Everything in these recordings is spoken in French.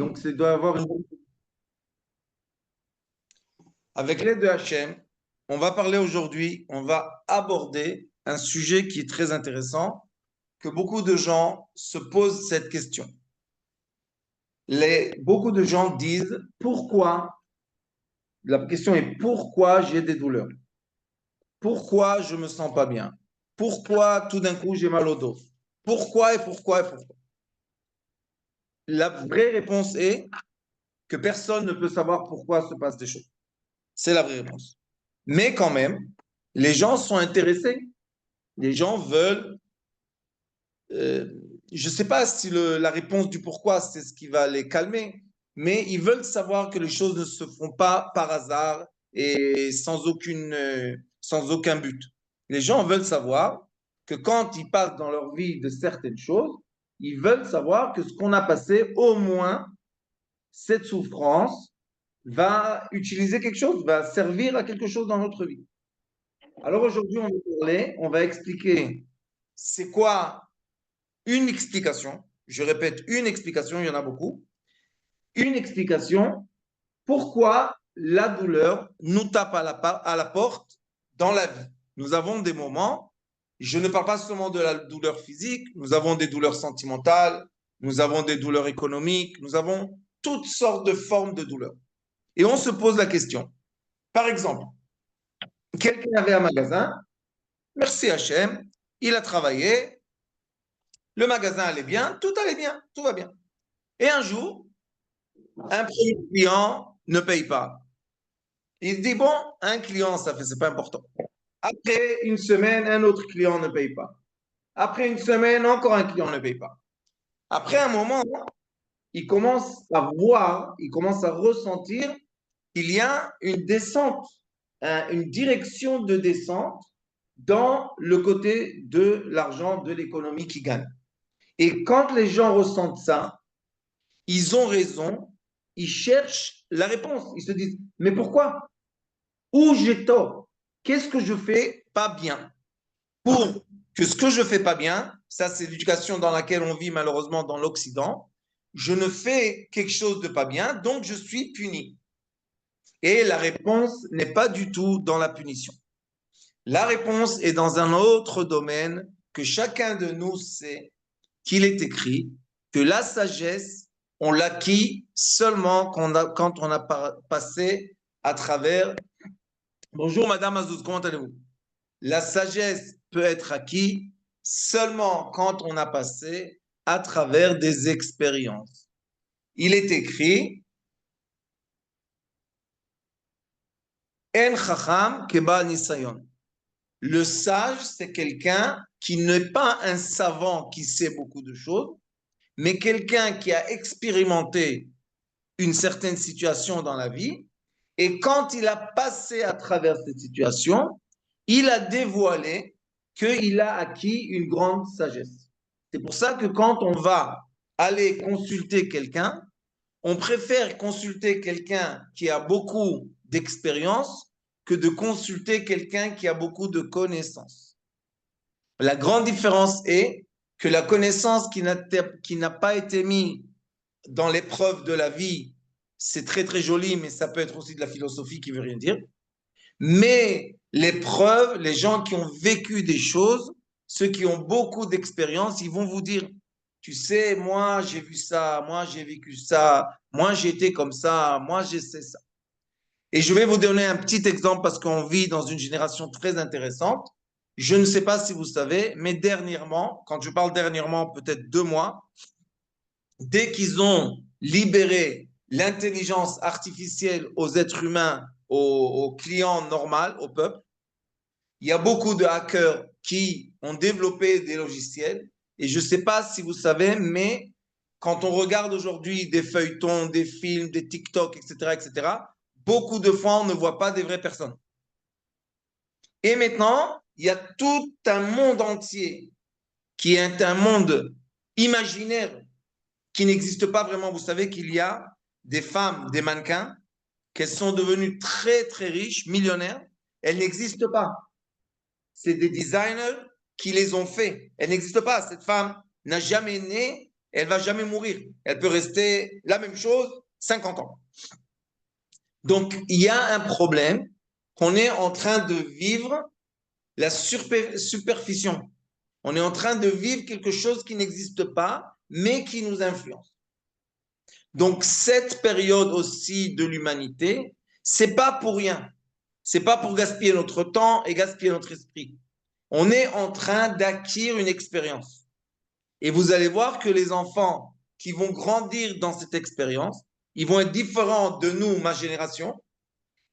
donc ça doit avoir une... Avec l'aide de Hachem, on va parler aujourd'hui, on va aborder un sujet qui est très intéressant, que beaucoup de gens se posent cette question. Beaucoup de gens disent pourquoi, la question est pourquoi j'ai des douleurs? Pourquoi je ne me sens pas bien? Pourquoi tout d'un coup j'ai mal au dos? Pourquoi et pourquoi et pourquoi? La vraie réponse est que personne ne peut savoir pourquoi se passent des choses. C'est la vraie réponse. Mais quand même, les gens sont intéressés. Les gens veulent. Je ne sais pas si la réponse du pourquoi, c'est ce qui va les calmer, mais ils veulent savoir que les choses ne se font pas par hasard et sans aucun but. Les gens veulent savoir que quand ils passent dans leur vie de certaines choses, ils veulent savoir que ce qu'on a passé, au moins, cette souffrance va utiliser quelque chose, va servir à quelque chose dans notre vie. Alors aujourd'hui, on va parler, on va expliquer c'est quoi une explication. Je répète, une explication, il y en a beaucoup. Une explication pourquoi la douleur nous tape à la porte dans la vie. Nous avons des moments, je ne parle pas seulement de la douleur physique, nous avons des douleurs sentimentales, nous avons des douleurs économiques, nous avons toutes sortes de formes de douleurs. Et on se pose la question. Par exemple, quelqu'un avait un magasin, merci Hachem, il a travaillé, le magasin allait bien, tout va bien. Et un jour, un premier client ne paye pas. Il dit, bon, un client, ça fait, c'est pas important. Après une semaine, un autre client ne paye pas. Après une semaine, encore un client ne paye pas. Après un moment, il commence à voir, il commence à ressentir qu'il y a une descente, une direction de descente dans le côté de l'argent, de l'économie qui gagne. Et quand les gens ressentent ça, ils ont raison, ils cherchent la réponse. Ils se disent, mais pourquoi? Où j'ai tort? Qu'est-ce que je fais pas bien? Pour que ce que je fais pas bien, ça c'est l'éducation dans laquelle on vit malheureusement dans l'Occident, je ne fais quelque chose de pas bien, donc je suis puni. Et la réponse n'est pas du tout dans la punition. La réponse est dans un autre domaine que chacun de nous sait qu'il est écrit que la sagesse, on l'acquit seulement quand on a passé à travers. Bonjour Madame Azouz, comment allez-vous? La sagesse peut être acquise seulement quand on a passé à travers des expériences. Il est écrit En chacham keba nisayon. Le sage, c'est quelqu'un qui n'est pas un savant qui sait beaucoup de choses, mais quelqu'un qui a expérimenté une certaine situation dans la vie, et quand il a passé à travers cette situation, il a dévoilé qu'il a acquis une grande sagesse. C'est pour ça que quand on va aller consulter quelqu'un, on préfère consulter quelqu'un qui a beaucoup d'expérience que de consulter quelqu'un qui a beaucoup de connaissances. La grande différence est que la connaissance qui n'a pas été mise dans l'épreuve de la vie, c'est très très joli, mais ça peut être aussi de la philosophie qui veut rien dire. Mais l'épreuve, les gens qui ont vécu des choses, ceux qui ont beaucoup d'expérience, ils vont vous dire, tu sais, moi j'ai vu ça, moi j'ai vécu ça, moi j'ai été comme ça, moi j'ai sais ça. Et je vais vous donner un petit exemple parce qu'on vit dans une génération très intéressante. Je ne sais pas si vous savez, mais dernièrement, quand je parle dernièrement, peut-être 2 mois, dès qu'ils ont libéré l'intelligence artificielle aux êtres humains, aux clients normaux, au peuple, il y a beaucoup de hackers qui ont développé des logiciels. Et je ne sais pas si vous savez, mais quand on regarde aujourd'hui des feuilletons, des films, des TikTok, etc., beaucoup de fois, on ne voit pas des vraies personnes. Et maintenant, il y a tout un monde entier qui est un monde imaginaire qui n'existe pas vraiment. Vous savez qu'il y a des femmes, des mannequins, qu'elles sont devenues très, très riches, millionnaires. Elles n'existent pas. C'est des designers qui les ont fait. Elle n'existe pas. Cette femme n'a jamais né Elle ne va jamais mourir. Elle peut rester la même chose 50 ans. Donc, il y a un problème qu'on est en train de vivre la superficition. On est en train de vivre quelque chose qui n'existe pas, mais qui nous influence. Donc, cette période aussi de l'humanité, c'est pas pour rien. C'est pas pour gaspiller notre temps et gaspiller notre esprit. On est en train d'acquérir une expérience. Et vous allez voir que les enfants qui vont grandir dans cette expérience, ils vont être différents de nous, ma génération,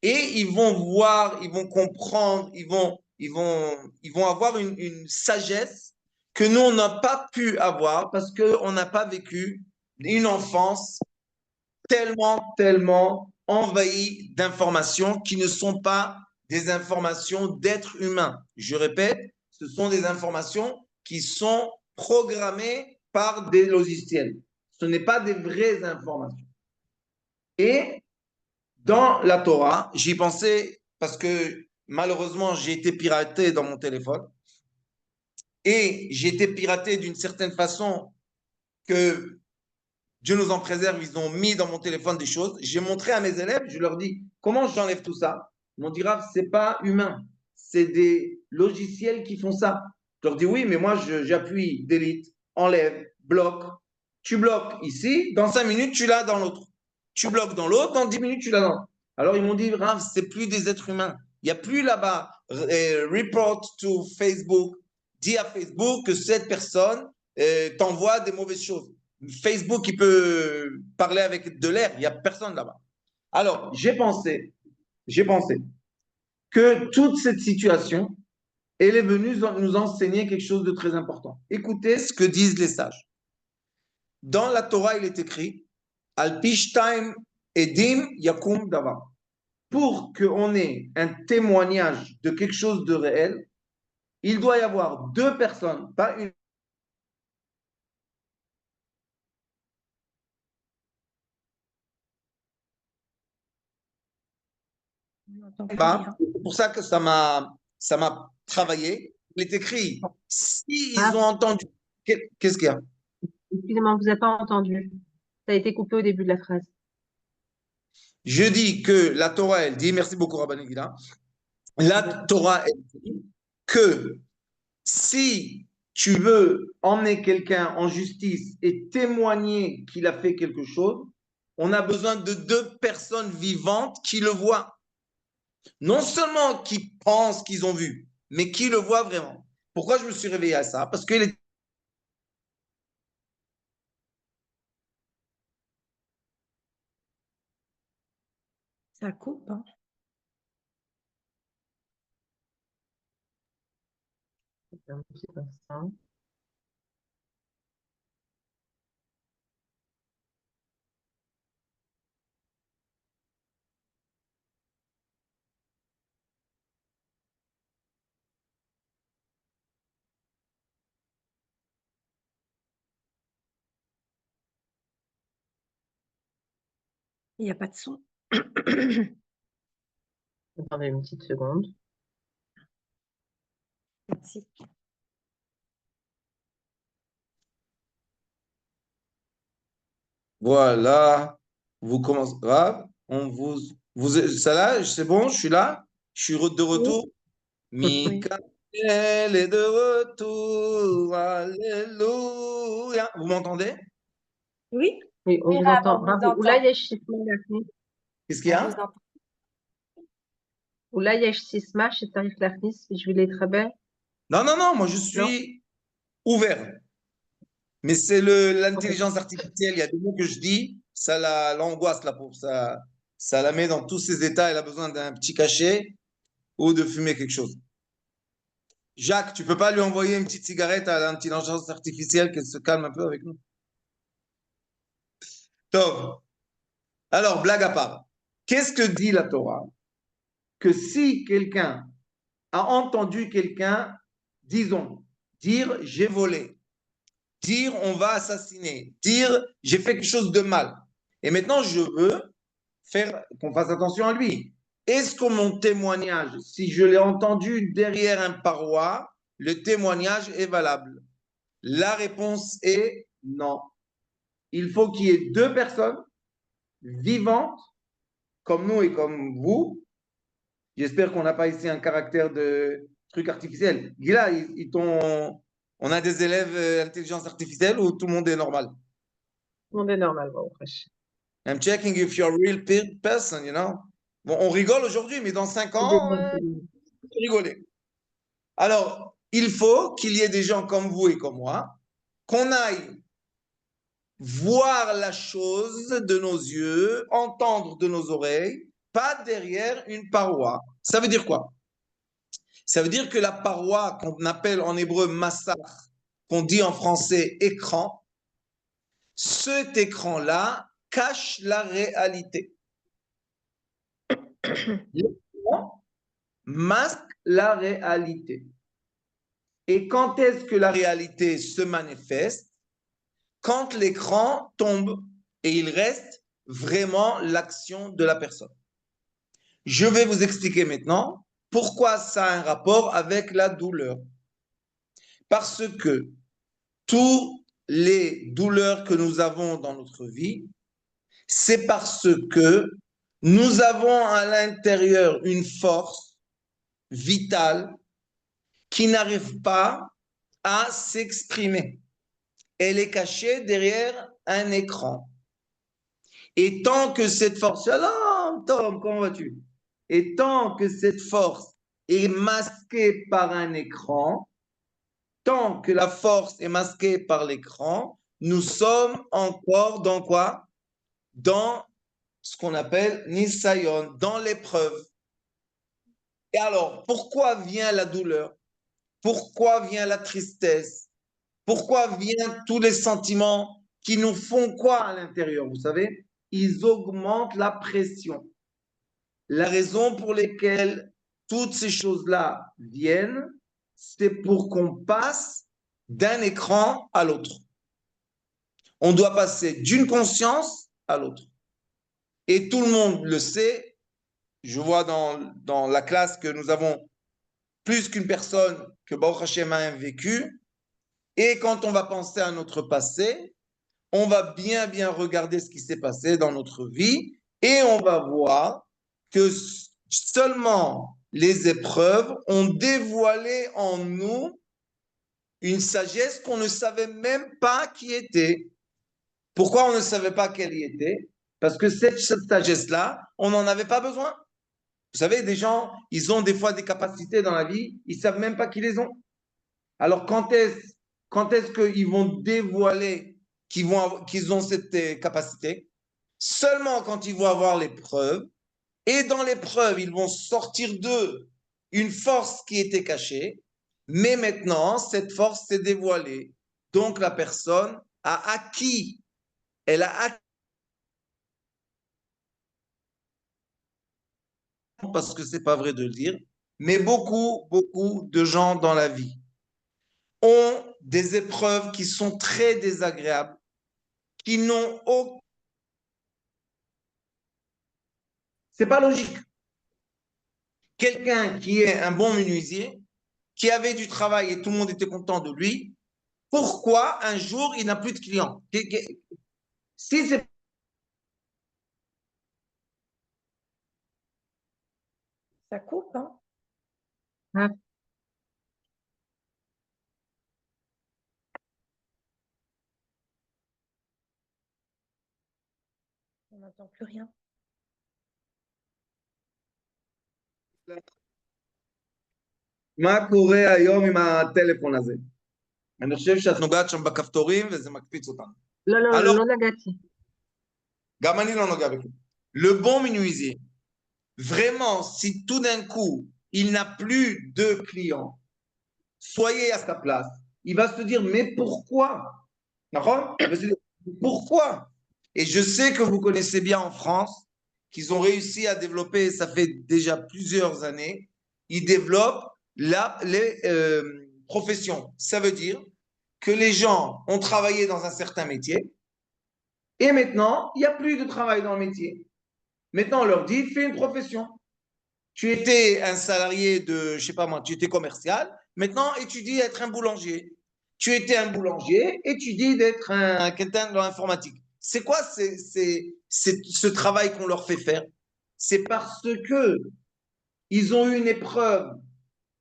et ils vont voir, ils vont comprendre, ils vont avoir une sagesse que nous, on n'a pas pu avoir parce qu'on n'a pas vécu une enfance tellement envahie d'informations qui ne sont pas des informations d'êtres humains. Je répète, ce sont des informations qui sont programmées par des logiciels. Ce n'est pas des vraies informations. Et dans la Torah, j'y pensais parce que malheureusement, j'ai été piraté dans mon téléphone et j'ai été piraté d'une certaine façon que Dieu nous en préserve, ils ont mis dans mon téléphone des choses. J'ai montré à mes élèves, je leur dis, comment j'enlève tout ça? Ils m'ont dit, Rav, c'est pas humain, c'est des logiciels qui font ça. Je leur dis, oui, mais moi, j'appuie, delete, enlève, bloque. Tu bloques ici, dans 5 minutes, tu l'as dans l'autre. Tu bloques dans l'autre, dans 10 minutes, tu l'as dans l'autre. Alors, ils m'ont dit, Rav, c'est plus des êtres humains. Il n'y a plus là-bas, report to Facebook, dis à Facebook que cette personne t'envoie des mauvaises choses. Facebook, il peut parler avec de l'air, il n'y a personne là-bas. Alors, j'ai pensé que toute cette situation, elle est venue nous enseigner quelque chose de très important. Écoutez ce que disent les sages. Dans la Torah, il est écrit Al pishtaim edim yakum davar. Pour qu'on ait un témoignage de quelque chose de réel, il doit y avoir deux personnes, pas une. C'est pour ça que ça m'a travaillé. Il est écrit, s'ils ont Ah, entendu, qu'est-ce qu'il y a? excusez-moi, on vous a pas entendu. Ça a été coupé au début de la phrase. Je dis que la Torah, elle dit, merci beaucoup Rabban Gila, la Torah, elle dit que si tu veux emmener quelqu'un en justice et témoigner qu'il a fait quelque chose, on a besoin de deux personnes vivantes qui le voient. Non seulement qui pensent qu'ils ont vu, mais qui le voient vraiment. Pourquoi je me suis réveillé à ça? Parce qu'il est Ça coupe, hein. Un petit instant. Il n'y a pas de son. Attendez une petite seconde. Merci. Voilà, vous commencez. Ah, ça là, c'est bon, je suis là, je suis de Oui, retour. oui. Michael est de retour, alléluia. Vous m'entendez? Oui, Oui, on oui, vous Rav, on entend. vous Bravo. entend. Qu'est-ce qu'il y On vous a? entend. אולי יש סיסמה שצריך להכניס בשביל להתחבר? Non, moi je Non? suis ouvert. Mais c'est Ok. l'intelligence artificielle, il y a des mots que je dis, l'angoisse là pour ça, ça la met dans tous ses états, elle a besoin d'un petit cachet ou de fumer quelque chose. Jacques, tu peux pas lui envoyer une petite cigarette à l'intelligence artificielle qu'elle se calme un peu avec nous? Top. Alors, blague à part. Qu'est-ce que dit la Torah? Que si quelqu'un a entendu quelqu'un, disons, dire j'ai volé, dire on va assassiner, dire j'ai fait quelque chose de mal. Et maintenant, je veux faire qu'on fasse attention à lui. Est-ce que mon témoignage, si je l'ai entendu derrière un paroi, le témoignage est valable? La réponse est non. il faut qu'il y ait deux personnes vivantes, comme nous et comme vous. J'espère qu'on n'a pas ici un caractère de truc artificiel. Gila, on a des élèves intelligence artificielle ou tout le monde est normal? Tout le monde est normal, bon, wesh. I'm checking if you're a real person, you know. Bon, on rigole aujourd'hui, mais dans 5 ans, on peut rigoler. Alors, il faut qu'il y ait des gens comme vous et comme moi, qu'on aille voir la chose de nos yeux, entendre de nos oreilles, pas derrière une paroi. Ça veut dire quoi? Ça veut dire que la paroi qu'on appelle en hébreu massach, qu'on dit en français écran, cet écran-là cache la réalité. L'écran masque la réalité. Et quand est-ce que la réalité se manifeste? Quand l'écran tombe et il reste vraiment l'action de la personne. Je vais vous expliquer maintenant pourquoi ça a un rapport avec la douleur. Parce que toutes les douleurs que nous avons dans notre vie, c'est parce que nous avons à l'intérieur une force vitale qui n'arrive pas à s'exprimer. Elle est cachée derrière un écran. Et tant que cette force, alors Tom, comment vas-tu? Et tant que cette force est masquée par un écran, tant que la force est masquée par l'écran, nous sommes encore dans quoi? Dans ce qu'on appelle Nisayon, dans l'épreuve. Et alors, pourquoi vient la douleur? Pourquoi vient la tristesse? Pourquoi viennent tous les sentiments qui nous font quoi à l'intérieur? Vous savez, ils augmentent la pression. La raison pour laquelle toutes ces choses-là viennent, c'est pour qu'on passe d'un écran à l'autre. On doit passer d'une conscience à l'autre. Et tout le monde le sait. Je vois dans la classe que nous avons plus qu'une personne que Baruch Hashem a un vécu. Et quand on va penser à notre passé, on va bien regarder ce qui s'est passé dans notre vie et on va voir que seulement les épreuves ont dévoilé en nous une sagesse qu'on ne savait même pas qui était. Pourquoi on ne savait pas qu'elle y était? Parce que cette sagesse-là, on n'en avait pas besoin. Vous savez, des gens, ils ont des fois des capacités dans la vie, ils ne savent même pas qu'ils les ont. Alors, quand est-ce qu'ils vont dévoiler qu'ils ont cette capacité? Seulement quand ils vont avoir l'épreuve. Et dans l'épreuve, ils vont sortir d'eux une force qui était cachée. Mais maintenant, cette force s'est dévoilée. Donc, la personne a acquis. Elle a acquis. Parce que ce n'est pas vrai de le dire. Mais beaucoup de gens dans la vie ont des épreuves qui sont très désagréables, qui n'ont aucun. C'est pas logique. Quelqu'un qui est un bon menuisier, qui avait du travail et tout le monde était content de lui, pourquoi un jour il n'a plus de clients? Si c'est Ça coupe, hein? Ah, On n'entend plus rien. מה קורה היום עם הטלפון הזה? אני חושב שאת נוגעת שם בכפתורים וזה מקפיץ אותנו. לא נגעתי. גם אני לא נוגע בכלום. Le bon menuisier, vraiment, si tout d'un coup, il n'a plus de clients, soyez à sa place. Il va se dire, mais pourquoi? D'accord? Il va se dire, pourquoi? Et je sais que vous connaissez bien en France qu'ils ont réussi à développer, ça fait déjà plusieurs années, ils développent les professions. Ça veut dire que les gens ont travaillé dans un certain métier et maintenant, il n'y a plus de travail dans le métier. Maintenant, on leur dit, fais une profession. Tu étais un salarié de, je sais pas moi, tu étais commercial, maintenant étudie à être un boulanger. tu étais un boulanger et tu dis d'être quelqu'un dans l'informatique. C'est quoi ce travail qu'on leur fait faire? C'est parce que ils ont eu une épreuve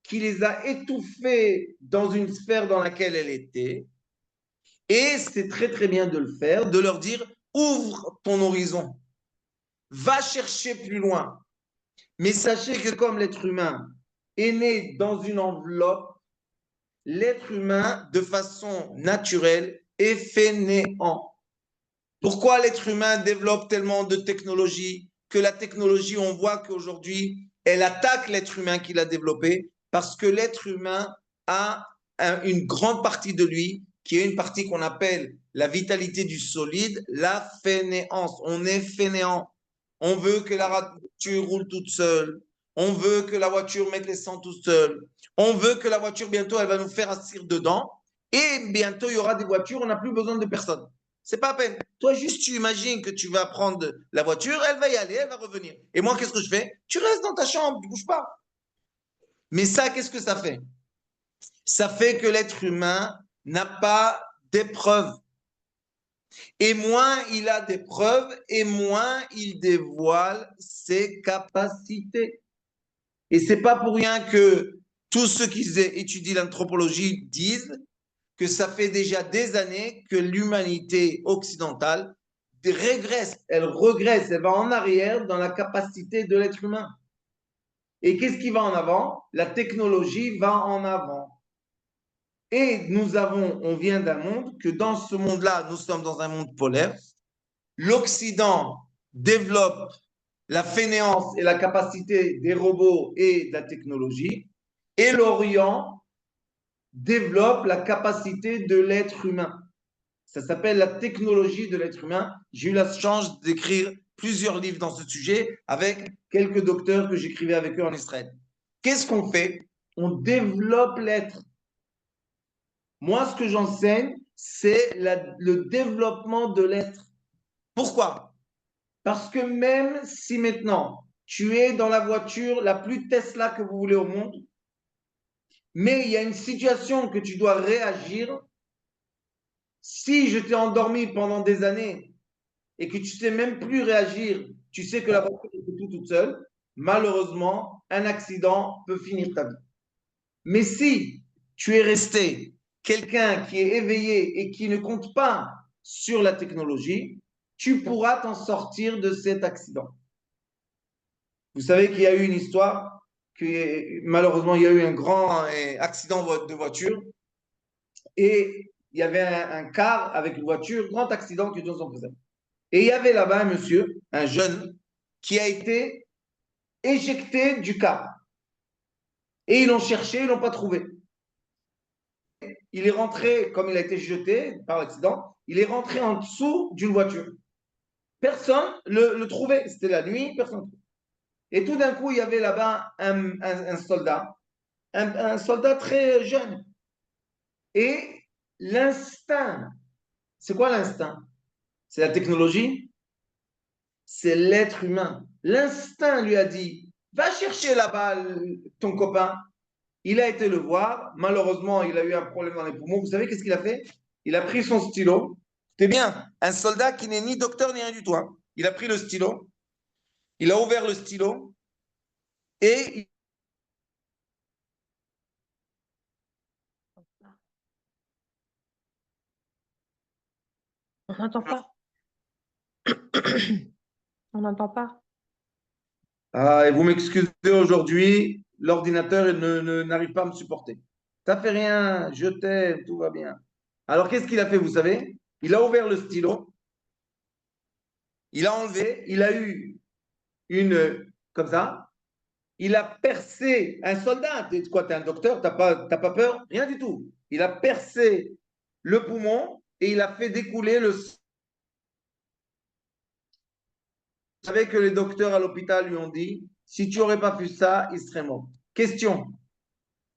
qui les a étouffés dans une sphère dans laquelle elle était. Et c'est très très bien de le faire, de leur dire, ouvre ton horizon, va chercher plus loin. Mais sachez que comme l'être humain est né dans une enveloppe, l'être humain, de façon naturelle, est fainéant. Pourquoi l'être humain développe tellement de technologies, que la technologie, on voit qu'aujourd'hui, elle attaque l'être humain qui l'a développé, parce que l'être humain a une grande partie de lui, qui est une partie qu'on appelle la vitalité du solide, la fainéance. On est fainéant. On veut que la voiture roule toute seule. On veut que la voiture mette l'essence toute seule. On veut que la voiture, bientôt, elle va nous faire assis dedans. Et bientôt, il y aura des voitures, on n'a plus besoin de personne. C'est pas à peine. Toi, juste, tu imagines que tu vas prendre la voiture, elle va y aller, elle va revenir. Et moi, qu'est-ce que je fais? Tu restes dans ta chambre, tu bouges pas. Mais ça, qu'est-ce que ça fait? Ça fait que l'être humain n'a pas d'épreuves. Et moins il a d'épreuves, et moins il dévoile ses capacités. Et c'est pas pour rien que tous ceux qui étudient l'anthropologie disent que ça fait déjà des années que l'humanité occidentale régresse, elle va en arrière dans la capacité de l'être humain. Et qu'est-ce qui va en avant? La technologie va en avant. Et on vient d'un monde que dans ce monde-là, nous sommes dans un monde polaire. L'Occident développe la fainéance et la capacité des robots et de la technologie. Et l'Orient développe la capacité de l'être humain. Ça s'appelle la technologie de l'être humain. J'ai eu la chance d'écrire plusieurs livres dans ce sujet avec quelques docteurs que j'écrivais avec eux en Israël. Qu'est-ce qu'on fait? On développe l'être. Moi, ce que j'enseigne, c'est le développement de l'être. Pourquoi? Parce que même si maintenant, tu es dans la voiture la plus Tesla que vous voulez au monde, mais il y a une situation que tu dois réagir. Si je t'ai endormi pendant des années et que tu ne sais même plus réagir, tu sais que la voiture est toute seule, malheureusement, un accident peut finir ta vie. Mais si tu es resté quelqu'un qui est éveillé et qui ne compte pas sur la technologie, tu pourras t'en sortir de cet accident. Vous savez qu'il y a eu une histoire, que malheureusement, il y a eu un grand accident de voiture et il y avait un car avec une voiture, grand accident qui nous en faisait. Et il y avait là-bas un monsieur, un jeune, qui a été éjecté du car. Et ils l'ont cherché, ils ne l'ont pas trouvé. Il est rentré, comme il a été jeté par l'accident, il est rentré en dessous d'une voiture. Personne ne le trouvait. C'était la nuit, personne ne le trouvait. Et tout d'un coup, il y avait là-bas un soldat, un soldat très jeune. Et l'instinct, c'est quoi l'instinct? C'est la technologie? C'est l'être humain. L'instinct lui a dit, va chercher là-bas ton copain. Il a été le voir. Malheureusement, il a eu un problème dans les poumons. Vous savez qu'est-ce qu'il a fait? Il a pris son stylo. C'est bien, un soldat qui n'est ni docteur ni rien du tout. Hein. Il a pris le stylo. Il a ouvert le stylo. Et On n'entend pas. On n'entend pas. et vous m'excusez aujourd'hui, l'ordinateur n'arrive pas à me supporter. Ça fait rien, je t'aime, tout va bien. Alors qu'est-ce qu'il a fait, vous savez? Il a ouvert le stylo, il a enlevé, il a eu comme ça, il a percé un soldat. T'es quoi, t'es un docteur, t'as pas peur? Rien du tout. Il a percé le poumon et il a fait découler le sang. Vous savez que les docteurs à l'hôpital lui ont dit, si tu n'aurais pas fait ça, il serait mort. Question.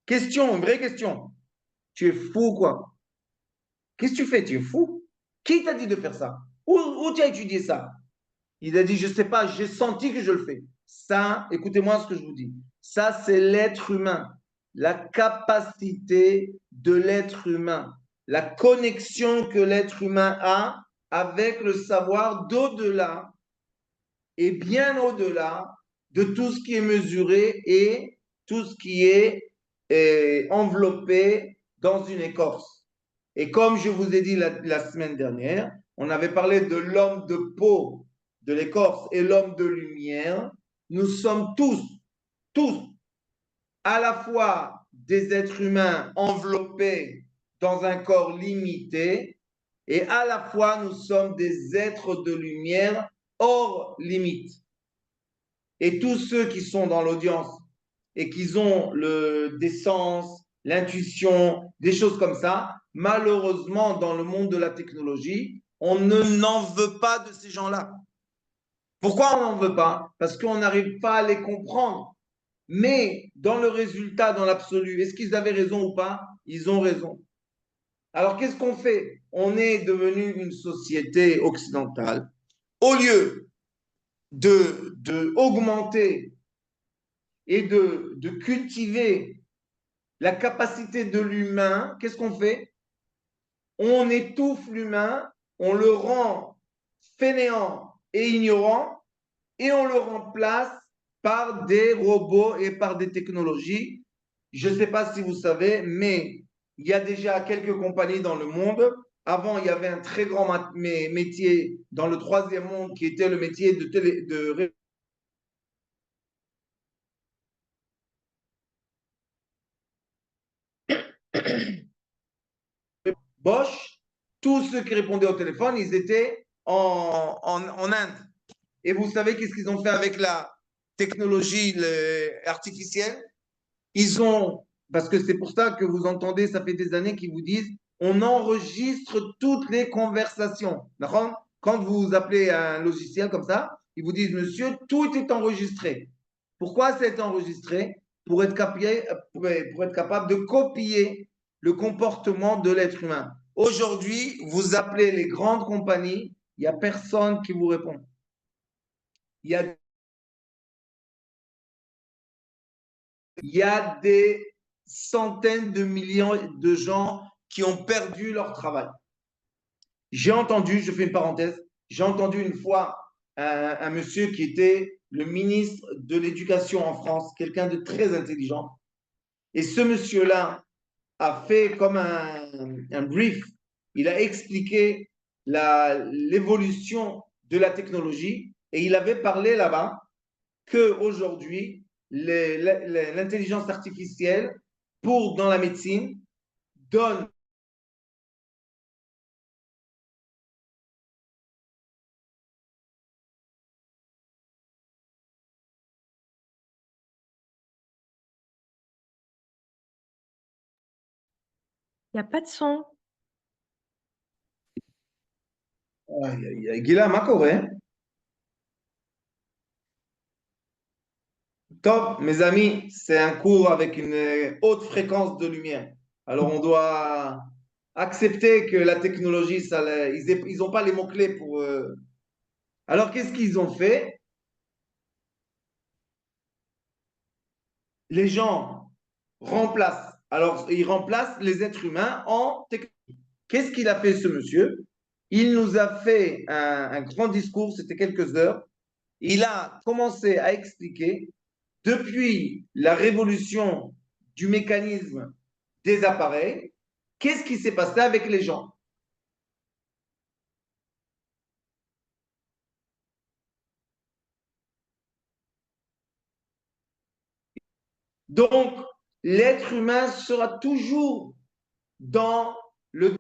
Question, une vraie question. Tu es fou, quoi? Qu'est-ce que tu fais? Tu es fou? Qui t'a dit de faire ça? Où tu as étudié ça? Il a dit, je ne sais pas, j'ai senti que je le fais. Ça, écoutez-moi ce que je vous dis. Ça, c'est l'être humain. La capacité de l'être humain. la connexion que l'être humain a avec le savoir d'au-delà et bien au-delà de tout ce qui est mesuré et tout ce qui est enveloppé dans une écorce. Et comme je vous ai dit la semaine dernière, on avait parlé de l'homme de peau, de l'écorce et l'homme de lumière. Nous sommes tous, à la fois des êtres humains enveloppés dans un corps limité et à la fois nous sommes des êtres de lumière hors limite. Et tous ceux qui sont dans l'audience et qui ont des sens, l'intuition, des choses comme ça, malheureusement, dans le monde de la technologie, on ne n'en veut pas de ces gens-là. Pourquoi on n'en veut pas? Parce qu'on n'arrive pas à les comprendre. Mais dans le résultat, dans l'absolu, est-ce qu'ils avaient raison ou pas? Ils ont raison. Alors qu'est-ce qu'on fait? On est devenu une société occidentale. Au lieu de augmenter et de cultiver la capacité de l'humain, qu'est-ce qu'on fait? On étouffe l'humain, on le rend fainéant et ignorant, et on le remplace par des robots et par des technologies. Je ne sais pas si vous savez, mais il y a déjà quelques compagnies dans le monde. Avant, il y avait un très grand métier dans le troisième monde qui était le métier de Bosch. Tous ceux qui répondaient au téléphone, ils étaient en Inde. Et vous savez qu'est-ce qu'ils ont fait avec la technologie artificielle? Ils ont, parce que c'est pour ça que vous entendez, ça fait des années qu'ils vous disent, on enregistre toutes les conversations. D'accord? Quand vous appelez un logiciel comme ça, ils vous disent, monsieur, tout est enregistré. Pourquoi c'est enregistré? Pour être capable de copier le comportement de l'être humain. Aujourd'hui, vous appelez les grandes compagnies, il n'y a personne qui vous répond. Il y a Il y a des centaines de millions de gens qui ont perdu leur travail. J'ai entendu, je fais une parenthèse, j'ai entendu une fois un monsieur qui était le ministre de l'Éducation en France, quelqu'un de très intelligent. Et ce monsieur-là a fait comme un brief. Il a expliqué l'évolution de la technologie et il avait parlé là-bas qu'aujourd'hui, l'intelligence artificielle dans la médecine donne. Il n'y a pas de son. Gila, ma hein? Top, mes amis, c'est un cours avec une haute fréquence de lumière. Alors, on doit accepter que la technologie, ils n'ont pas les mots-clés pour. Alors, qu'est-ce qu'ils ont fait? Les gens remplacent. Alors, ils remplacent les êtres humains en technologie. Qu'est-ce qu'il a fait, ce monsieur? Il nous a fait un grand discours, c'était quelques heures. Il a commencé à expliquer depuis la révolution du mécanisme des appareils, qu'est-ce qui s'est passé avec les gens. Donc, l'être humain sera toujours dans le.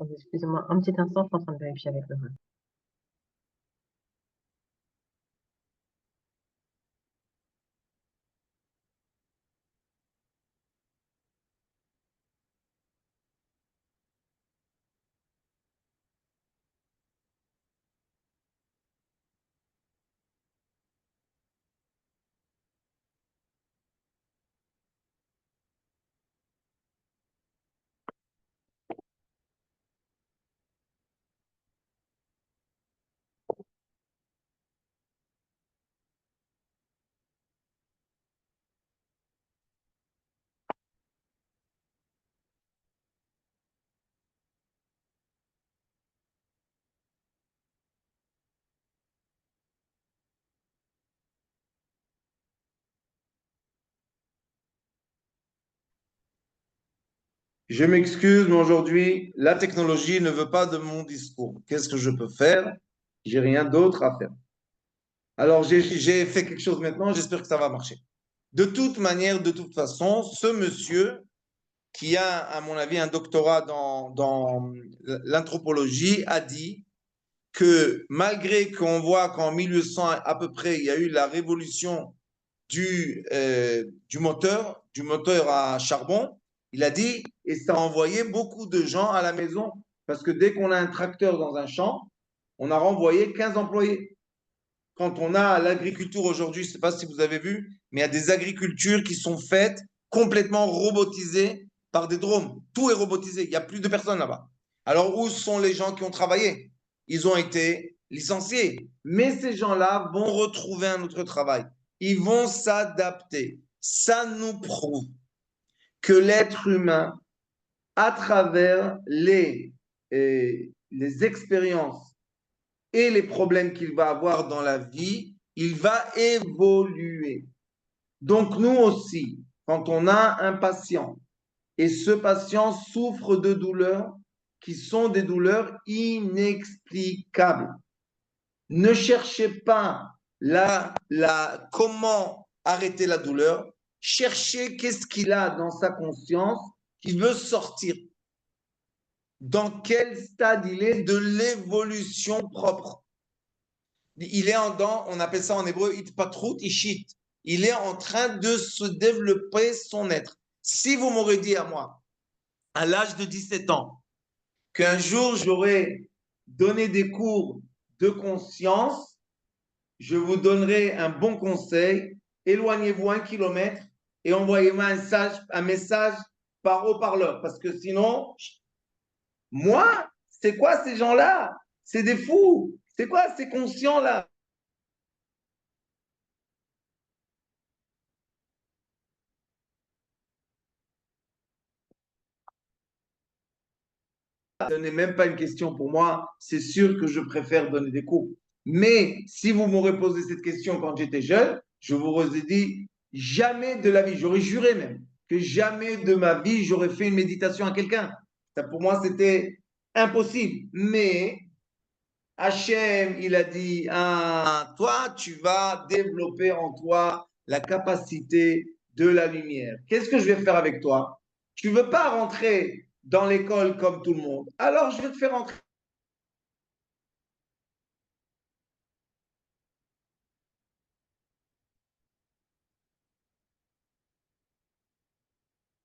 Excusez-moi, un petit instant, je suis en train de vérifier avec le. Je m'excuse, mais aujourd'hui, la technologie ne veut pas de mon discours. Qu'est-ce que je peux faire? J'ai rien d'autre à faire. Alors, j'ai fait quelque chose maintenant, j'espère que ça va marcher. De toute manière, de toute façon, ce monsieur qui a, à mon avis, un doctorat dans l'anthropologie a dit que malgré qu'on voit qu'en 1800 à peu près, il y a eu la révolution du moteur à charbon, il a dit, et ça a envoyé beaucoup de gens à la maison, parce que dès qu'on a un tracteur dans un champ, on a renvoyé 15 employés. Quand on a l'agriculture aujourd'hui, je ne sais pas si vous avez vu, mais il y a des agricultures qui sont faites complètement robotisées par des drones. Tout est robotisé, il n'y a plus de personnes là-bas. Alors où sont les gens qui ont travaillé? Ils ont été licenciés. Mais ces gens-là vont retrouver un autre travail. Ils vont s'adapter. Ça nous prouve que l'être humain, à travers les expériences et les problèmes qu'il va avoir dans la vie, il va évoluer. Donc nous aussi, quand on a un patient et ce patient souffre de douleurs qui sont des douleurs inexplicables, ne cherchez pas comment arrêter la douleur, cherchez qu'est-ce qu'il a dans sa conscience qui veut sortir. Dans quel stade il est de l'évolution propre. Il est on appelle ça en hébreu, itpatrut ishit. Il est en train de se développer son être. Si vous m'aurez dit à moi, à l'âge de 17 ans, qu'un jour j'aurais donné des cours de conscience, je vous donnerai un bon conseil. Éloignez-vous 1 kilomètre et envoyez-moi un message par haut-parleur. Parce que sinon, moi, c'est quoi ces gens-là? C'est des fous. C'est quoi ces conscients-là? Ce n'est même pas une question pour moi. C'est sûr que je préfère donner des cours. Mais si vous m'aurez posé cette question quand j'étais jeune, je vous aurais dit jamais de la vie, j'aurais juré même que jamais de ma vie j'aurais fait une méditation à quelqu'un. Ça, pour moi, c'était impossible. Mais Hachem, il a dit, ah, toi, tu vas développer en toi la capacité de la lumière. Qu'est-ce que je vais faire avec toi? Tu ne veux pas rentrer dans l'école comme tout le monde. Alors, je vais te faire rentrer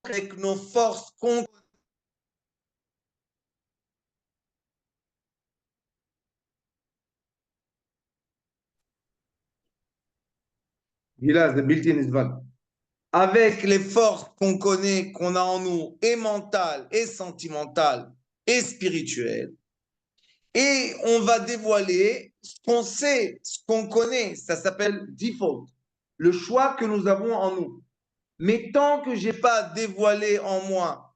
avec nos forces contre. Avec les forces qu'on connaît, qu'on a en nous, et mentales, et sentimentales, et spirituelles. Et on va dévoiler ce qu'on sait, ce qu'on connaît. Ça s'appelle default, le choix que nous avons en nous. Mais tant que je n'ai pas dévoilé en moi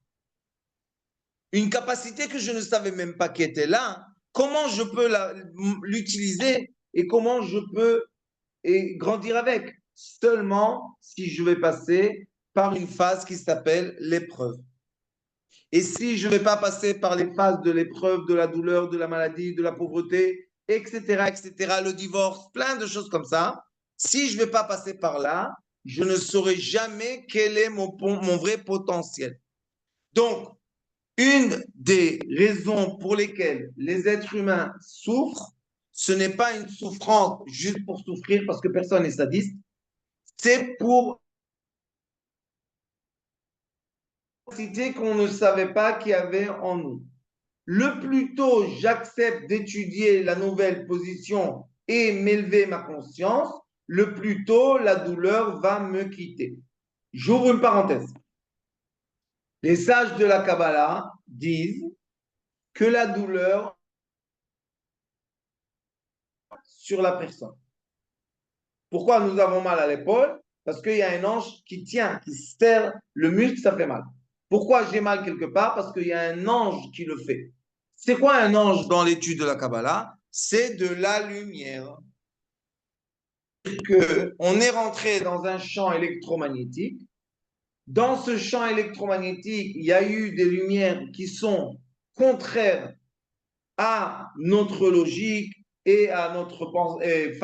une capacité que je ne savais même pas qui était là, comment je peux l'utiliser et comment je peux grandir avec? Seulement si je vais passer par une phase qui s'appelle l'épreuve. Et si je ne vais pas passer par les phases de l'épreuve, de la douleur, de la maladie, de la pauvreté, etc., le divorce, plein de choses comme ça, si je ne vais pas passer par là, je ne saurai jamais quel est mon vrai potentiel. Donc, Une des raisons pour lesquelles les êtres humains souffrent, ce n'est pas une souffrance juste pour souffrir parce que personne n'est sadiste, c'est pour citer qu'on ne savait pas qu'il y avait en nous. Le plus tôt j'accepte d'étudier la nouvelle position et m'élever ma conscience, le plus tôt la douleur va me quitter. J'ouvre une parenthèse. Les sages de la Kabbalah disent que la douleur sur la personne. Pourquoi nous avons mal à l'épaule? Parce qu'il y a un ange qui tient, qui serre le muscle, ça fait mal. Pourquoi j'ai mal quelque part? Parce qu'il y a un ange qui le fait. C'est quoi un ange dans l'étude de la Kabbalah? C'est de la lumière. On est rentré dans un champ électromagnétique. Dans ce champ électromagnétique, il y a eu des lumières qui sont contraires à notre logique et à notre pensée.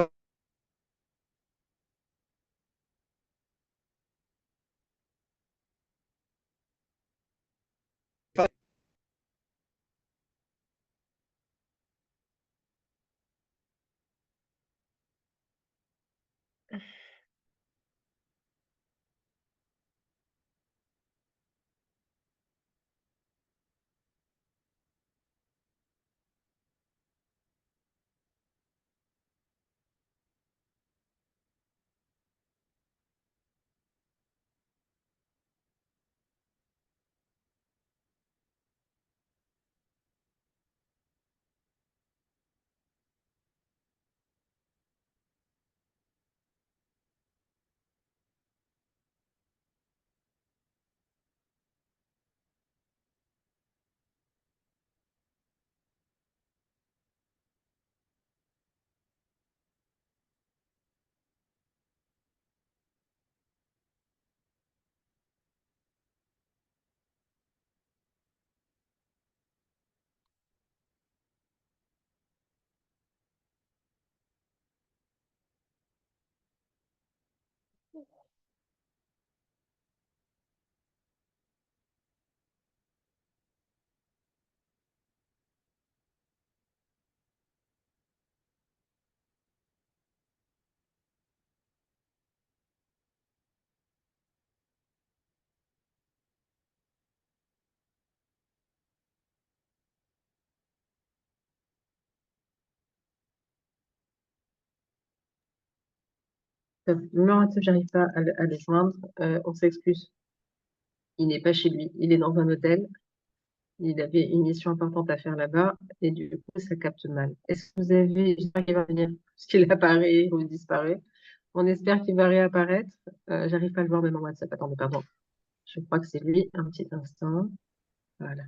Le j'arrive pas à le joindre. On s'excuse. Il n'est pas chez lui. Il est dans un hôtel. Il avait une mission importante à faire là-bas et du coup, ça capte mal. Est-ce que vous avez... J'espère qu'il va venir parce qu'il apparaît ou disparaît. On espère qu'il va réapparaître. J'arrive pas à le voir même en WhatsApp. Attendez, pardon. Je crois que c'est lui. Un petit instant. Voilà.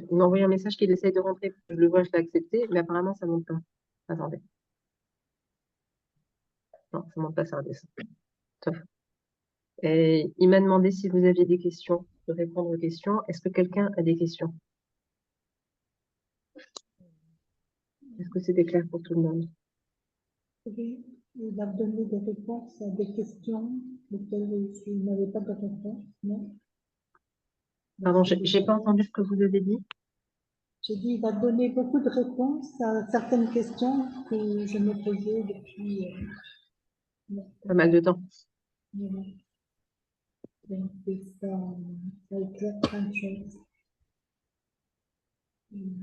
Il m'a envoyé un message qu'il essaye de rentrer. Je le vois, je l'ai accepté, mais apparemment, ça ne monte pas. Attendez. Non, ça ne monte pas, ça redescend. Top. Et il m'a demandé si vous aviez des questions, de répondre aux questions. Est-ce que quelqu'un a des questions? Est-ce que c'était clair pour tout le monde? Oui, il a donné des réponses à des questions auxquelles je n'avais pas de réponse, non? Pardon, j'ai pas entendu ce que vous avez dit. J'ai dit, il a donné beaucoup de réponses à certaines questions que je me posais depuis Pas mal de temps. voilà. Donc, ça éclaire plein de choses. Oui,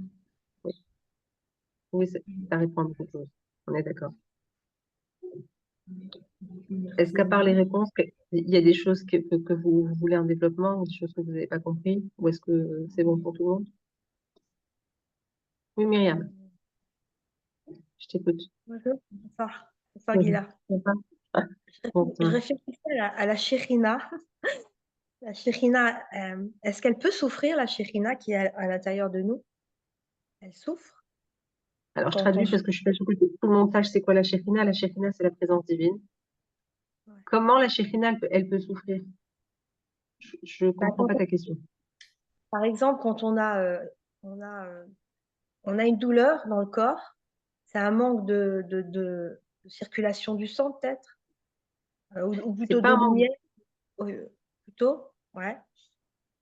oui, ça répond à beaucoup de choses. On est d'accord. Est-ce qu'à part les réponses, il y a des choses que vous voulez en développement ou des choses que vous n'avez pas compris? Ou est-ce que c'est bon pour tout le monde? Oui, Myriam. Je t'écoute. Bonjour. Bonsoir. Bonsoir, Bonjour. Guilla. Bonsoir. Je Bonsoir. réfléchissais à la Shérina. La Shérina, est-ce qu'elle peut souffrir, la Shérina qui est à l'intérieur de nous? Elle souffre Alors, je quand on traduis parce souffre. que je suis pas sûre que tout le monde sache c'est quoi la Shekhinah. La Shekhinah, c'est la présence divine. Ouais. Comment la Shekhinah, elle peut souffrir? Je Bah, comprends pas ta question. par exemple, quand on a, euh, on a une douleur dans le corps, c'est un manque de circulation du sang, peut-être, ou C'est plutôt pas de un manque. lumière, plutôt, ouais.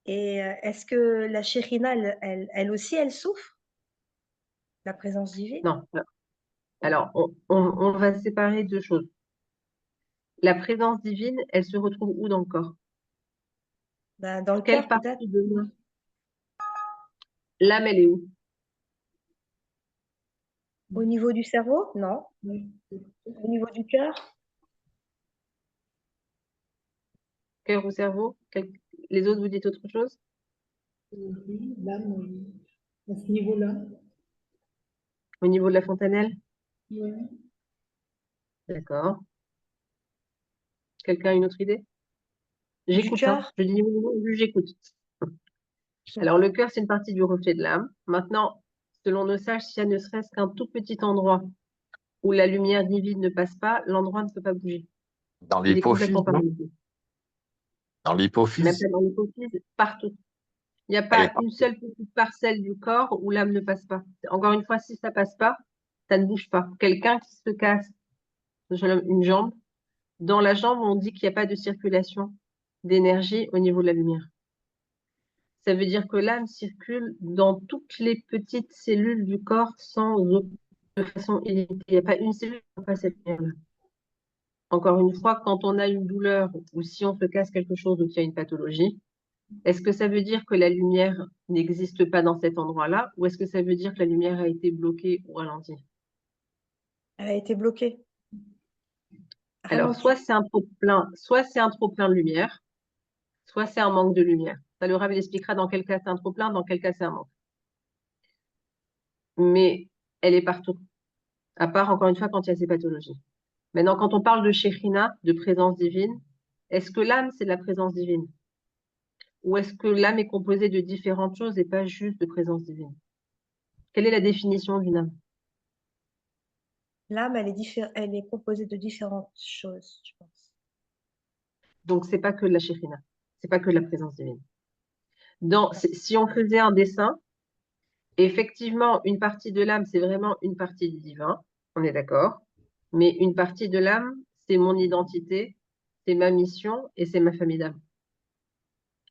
Et est-ce que la Shérina, elle aussi, elle souffre, la présence divine? Non. Alors, on va séparer deux choses. La présence divine, elle se retrouve où dans le corps? Ben, dans le Quelle cœur, peut-être? partie de l'âme? L'âme, elle est où? Au niveau du cerveau? Non. Oui, Au niveau du cœur? Cœur ou cerveau? Les autres, vous dites autre chose? oui, l'âme, à ce niveau-là. Au niveau de la fontanelle? Oui. D'accord. Quelqu'un a une autre idée? Du J'écoute, hein. cœur? Je dis j'écoute. Alors, le cœur, c'est une partie du reflet de l'âme. Maintenant, selon nos sages, s'il y a ne serait-ce qu'un tout petit endroit où la lumière divine ne passe pas, l'endroit ne peut pas bouger. Dans Il est l'hypophyse, complètement non? paralysé. Dans Même l'hypophyse, pas dans l'hypophyse, partout. Il n'y a elle est pas une partout. seule petite parcelle du corps où l'âme ne passe pas. Encore une fois, si ça passe pas, ça ne bouge pas. Quelqu'un qui se casse une jambe, dans la jambe, on dit qu'il n'y a pas de circulation d'énergie au niveau de la lumière. Ça veut dire que l'âme circule dans toutes les petites cellules du corps de façon illimitée. Il n'y a pas une cellule qui n'a pas cette lumière. Encore une fois, quand on a une douleur ou si on se casse quelque chose ou qu'il y a une pathologie, est-ce que ça veut dire que la lumière n'existe pas dans cet endroit-là ou est-ce que ça veut dire que la lumière a été bloquée ou ralentie? Elle a été bloquée. Alors, Ralentie. soit c'est un trop plein de lumière, soit c'est un manque de lumière. Ça, le Rav expliquera dans quel cas c'est un trop plein, dans quel cas c'est un manque. Mais elle est partout, à part encore une fois quand il y a ces pathologies. Maintenant, quand on parle de Shekhinah, de présence divine, est-ce que l'âme, c'est de la présence divine? Ou est-ce que l'âme est composée de différentes choses et pas juste de présence divine? Quelle est la définition d'une âme? L'âme, elle est composée de différentes choses, je pense. Donc, c'est pas que de la Shekhinah, c'est pas que de la présence divine. Si on faisait un dessin, effectivement, une partie de l'âme, c'est vraiment une partie du divin, on est d'accord, mais une partie de l'âme, c'est mon identité, c'est ma mission et c'est ma famille d'âme.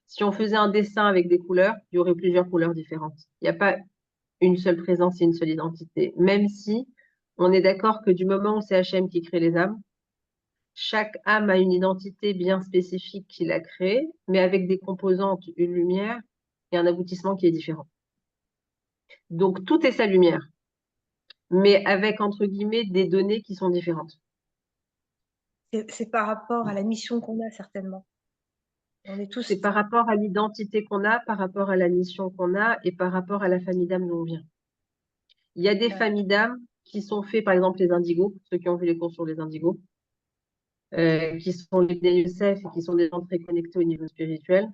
Si on faisait un dessin avec des couleurs, il y aurait plusieurs couleurs différentes. Il n'y a pas une seule présence et une seule identité. Même si on est d'accord que du moment où c'est Hachem qui crée les âmes, chaque âme a une identité bien spécifique qu'il a créée, mais avec des composantes, une lumière et un aboutissement qui est différent. Donc tout est sa lumière, mais avec entre guillemets des données qui sont différentes. C'est par rapport à la mission qu'on a, certainement. On est C'est tous. par rapport à l'identité qu'on a, par rapport à la mission qu'on a et par rapport à la famille d'âme d'où on vient. Il y a des Ouais. familles d'âmes qui sont faites, par exemple, les indigos, ceux qui ont vu les cours sur les indigos, qui sont les Bnei Yosef et qui sont des gens très connectés au niveau spirituel.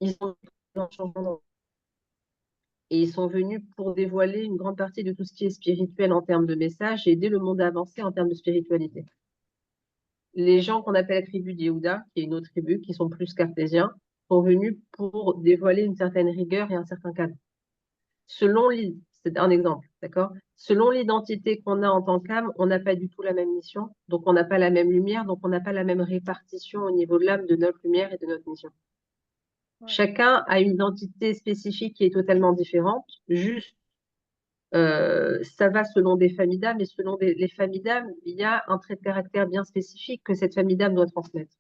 Ils sont dans le changement et ils sont venus pour dévoiler une grande partie de tout ce qui est spirituel en termes de messages et aider le monde à avancer en termes de spiritualité. Les gens qu'on appelle la tribu d'Yehuda, qui est une autre tribu, qui sont plus cartésiens, sont venus pour dévoiler une certaine rigueur et un certain cadre. C'est un exemple, d'accord? Selon l'identité qu'on a en tant qu'âme, on n'a pas du tout la même mission, donc on n'a pas la même lumière, donc on n'a pas la même répartition au niveau de l'âme, de notre lumière et de notre mission. Ouais. Chacun a une identité spécifique qui est totalement différente, juste ça va selon des familles d'âme, et selon les familles d'âme, il y a un trait de caractère bien spécifique que cette famille d'âme doit transmettre.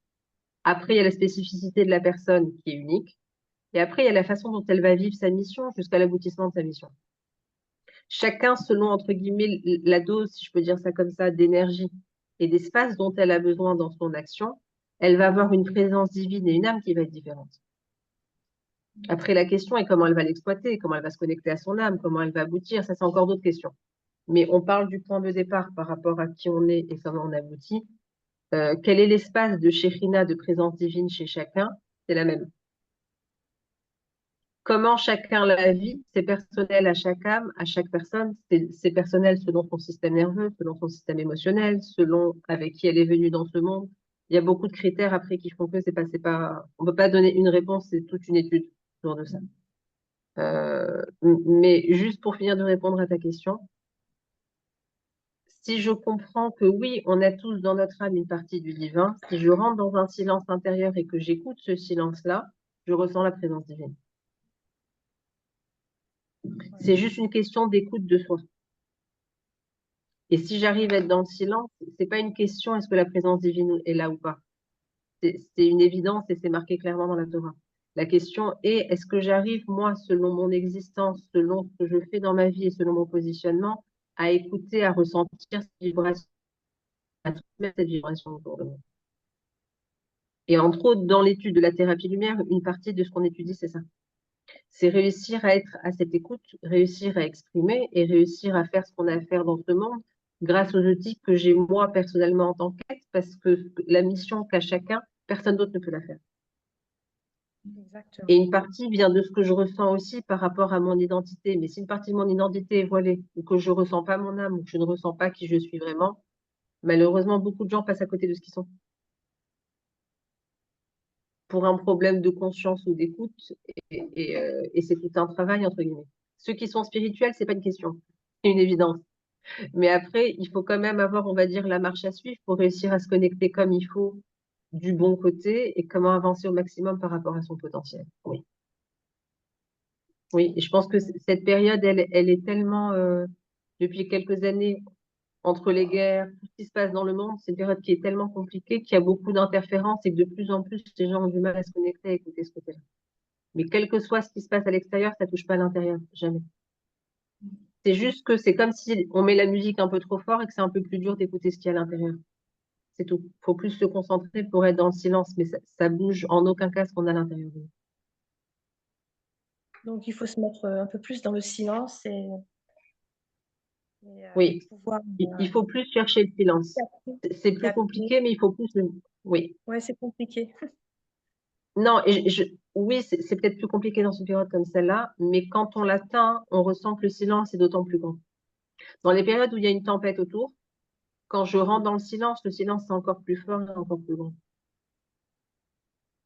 Après, il y a la spécificité de la personne qui est unique, et après, il y a la façon dont elle va vivre sa mission jusqu'à l'aboutissement de sa mission. Chacun, selon, entre guillemets, la dose, si je peux dire ça comme ça, d'énergie et d'espace dont elle a besoin dans son action, elle va avoir une présence divine et une âme qui va être différente. Après, la question est comment elle va l'exploiter, comment elle va se connecter à son âme, comment elle va aboutir, ça c'est encore d'autres questions. mais on parle du point de départ par rapport à qui on est et comment on aboutit. Quel est l'espace de Shekhinah, de présence divine chez chacun? C'est la même. Comment chacun la vit, c'est personnel à chaque âme, à chaque personne, c'est personnel selon son système nerveux, selon son système émotionnel, selon avec qui elle est venue dans ce monde. Il y a beaucoup de critères après qui font que c'est pas, on peut pas donner une réponse, c'est toute une étude autour de ça. Mais juste pour finir de répondre à ta question, si je comprends que oui, on a tous dans notre âme une partie du divin, si je rentre dans un silence intérieur et que j'écoute ce silence-là, je ressens la présence divine. C'est juste une question d'écoute de soi. Et si j'arrive à être dans le silence, c'est pas une question est-ce que la présence divine est là ou pas. C'est une évidence et c'est marqué clairement dans la Torah. La question est est-ce que j'arrive, moi, selon mon existence, selon ce que je fais dans ma vie et selon mon positionnement, à écouter, à ressentir cette vibration, à transmettre cette vibration autour de moi. Et entre autres, dans l'étude de la thérapie lumière, une partie de ce qu'on étudie, c'est ça. C'est réussir à être à cette écoute, réussir à exprimer et réussir à faire ce qu'on a à faire dans ce monde grâce aux outils que j'ai moi personnellement en tant qu'être, parce que la mission qu'a chacun, personne d'autre ne peut la faire. Exactement. Et une partie vient de ce que je ressens aussi par rapport à mon identité. Mais si une partie de mon identité est voilée, ou que je ne ressens pas mon âme, ou que je ne ressens pas qui je suis vraiment, malheureusement, beaucoup de gens passent à côté de ce qu'ils sont. Pour un problème de conscience ou d'écoute, et c'est tout un travail, entre guillemets. Ceux qui sont spirituels, c'est pas une question, c'est une évidence. Mais après, il faut quand même avoir, on va dire, la marche à suivre pour réussir à se connecter comme il faut du bon côté et comment avancer au maximum par rapport à son potentiel. Oui. Oui, et je pense que cette période, elle est tellement, depuis quelques années, entre les guerres, tout ce qui se passe dans le monde, c'est une période qui est tellement compliquée qu'il y a beaucoup d'interférences et que de plus en plus, les gens ont du mal à se connecter, à écouter ce côté-là. Mais quel que soit ce qui se passe à l'extérieur, ça touche pas à l'intérieur, jamais. C'est juste que c'est comme si on met la musique un peu trop fort et que c'est un peu plus dur d'écouter ce qu'il y a à l'intérieur. C'est tout. Il faut plus se concentrer pour être dans le silence, mais ça bouge en aucun cas ce qu'on a à l'intérieur de nous. Donc, il faut se mettre un peu plus dans le silence et Oui, pouvoir il faut plus chercher le silence. C'est plus capter. compliqué, mais il faut plus. Oui. Ouais, c'est compliqué. Non, oui, c'est peut-être plus compliqué dans une période comme celle-là, mais quand on l'atteint, on ressent que le silence est d'autant plus grand. Dans les périodes où il y a une tempête autour, quand je rentre dans le silence c'est encore plus fort et encore plus grand.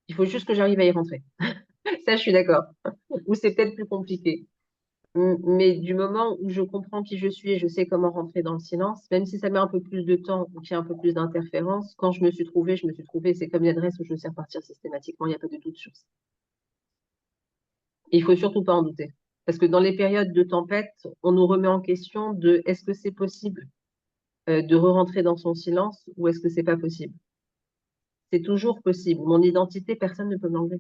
Il faut juste que j'arrive à y rentrer. Ça, je suis d'accord. Ou c'est peut-être plus compliqué. Mais du moment où je comprends qui je suis et je sais comment rentrer dans le silence, même si ça met un peu plus de temps ou qu'il y a un peu plus d'interférences, quand je me suis trouvée, je me suis trouvée. C'est comme l'adresse où je sais repartir systématiquement, il n'y a pas de doute sur ça. Et il faut surtout pas en douter. Parce que dans les périodes de tempête, on nous remet en question de est-ce que c'est possible de re-rentrer dans son silence ou est-ce que c'est pas possible? C'est toujours possible. Mon identité, personne ne peut m'enlever.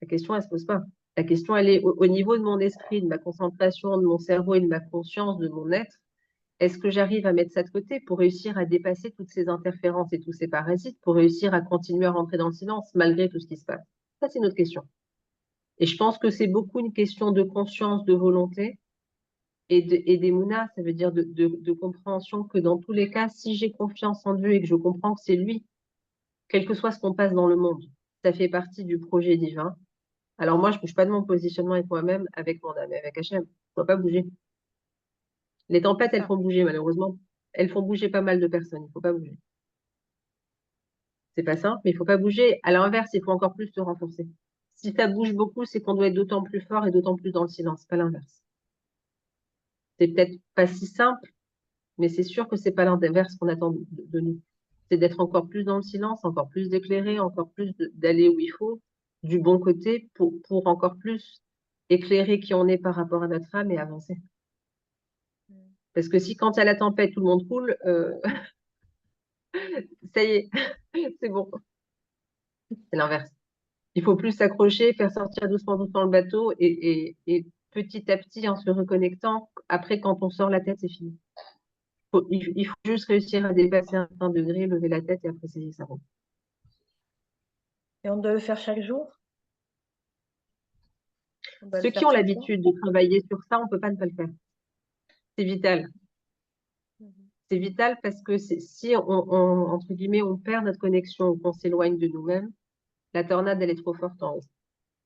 La question, elle se pose pas. La question, elle est au niveau de mon esprit, de ma concentration, de mon cerveau et de ma conscience, de mon être. Est-ce que j'arrive à mettre ça de côté pour réussir à dépasser toutes ces interférences et tous ces parasites, pour réussir à continuer à rentrer dans le silence malgré tout ce qui se passe? Ça, c'est une autre question. Et je pense que c'est beaucoup une question de conscience, de volonté et d'émouna, ça veut dire de compréhension que dans tous les cas, si j'ai confiance en Dieu et que je comprends que c'est lui, quel que soit ce qu'on passe dans le monde, ça fait partie du projet divin. Alors moi, je bouge pas de mon positionnement avec moi-même, avec mon âme, avec Hachem. Je ne dois pas bouger. Les tempêtes, elles font bouger, malheureusement. Elles font bouger pas mal de personnes. Il faut pas bouger. C'est pas simple, mais il faut pas bouger. À l'inverse, il faut encore plus se renforcer. Si ça bouge beaucoup, c'est qu'on doit être d'autant plus fort et d'autant plus dans le silence, pas l'inverse. C'est peut-être pas si simple, mais c'est sûr que c'est pas l'inverse qu'on attend de nous. C'est d'être encore plus dans le silence, encore plus d'éclairer, encore plus d'aller où il faut, du bon côté, pour encore plus éclairer qui on est par rapport à notre âme et avancer. Parce que si quand il y a la tempête, tout le monde coule, ça y est, c'est bon. C'est l'inverse. Il faut plus s'accrocher, faire sortir doucement le bateau et petit à petit, en se reconnectant, après, quand on sort la tête, c'est fini. Il faut juste réussir à dépasser un certain degré, lever la tête et après, ça roule. Et on doit le faire chaque jour? Ceux qui ont l'habitude de travailler sur ça, on ne peut pas ne pas le faire. C'est vital. C'est vital parce que si entre guillemets, on perd notre connexion ou qu'on s'éloigne de nous-mêmes, la tornade, elle est trop forte en haut.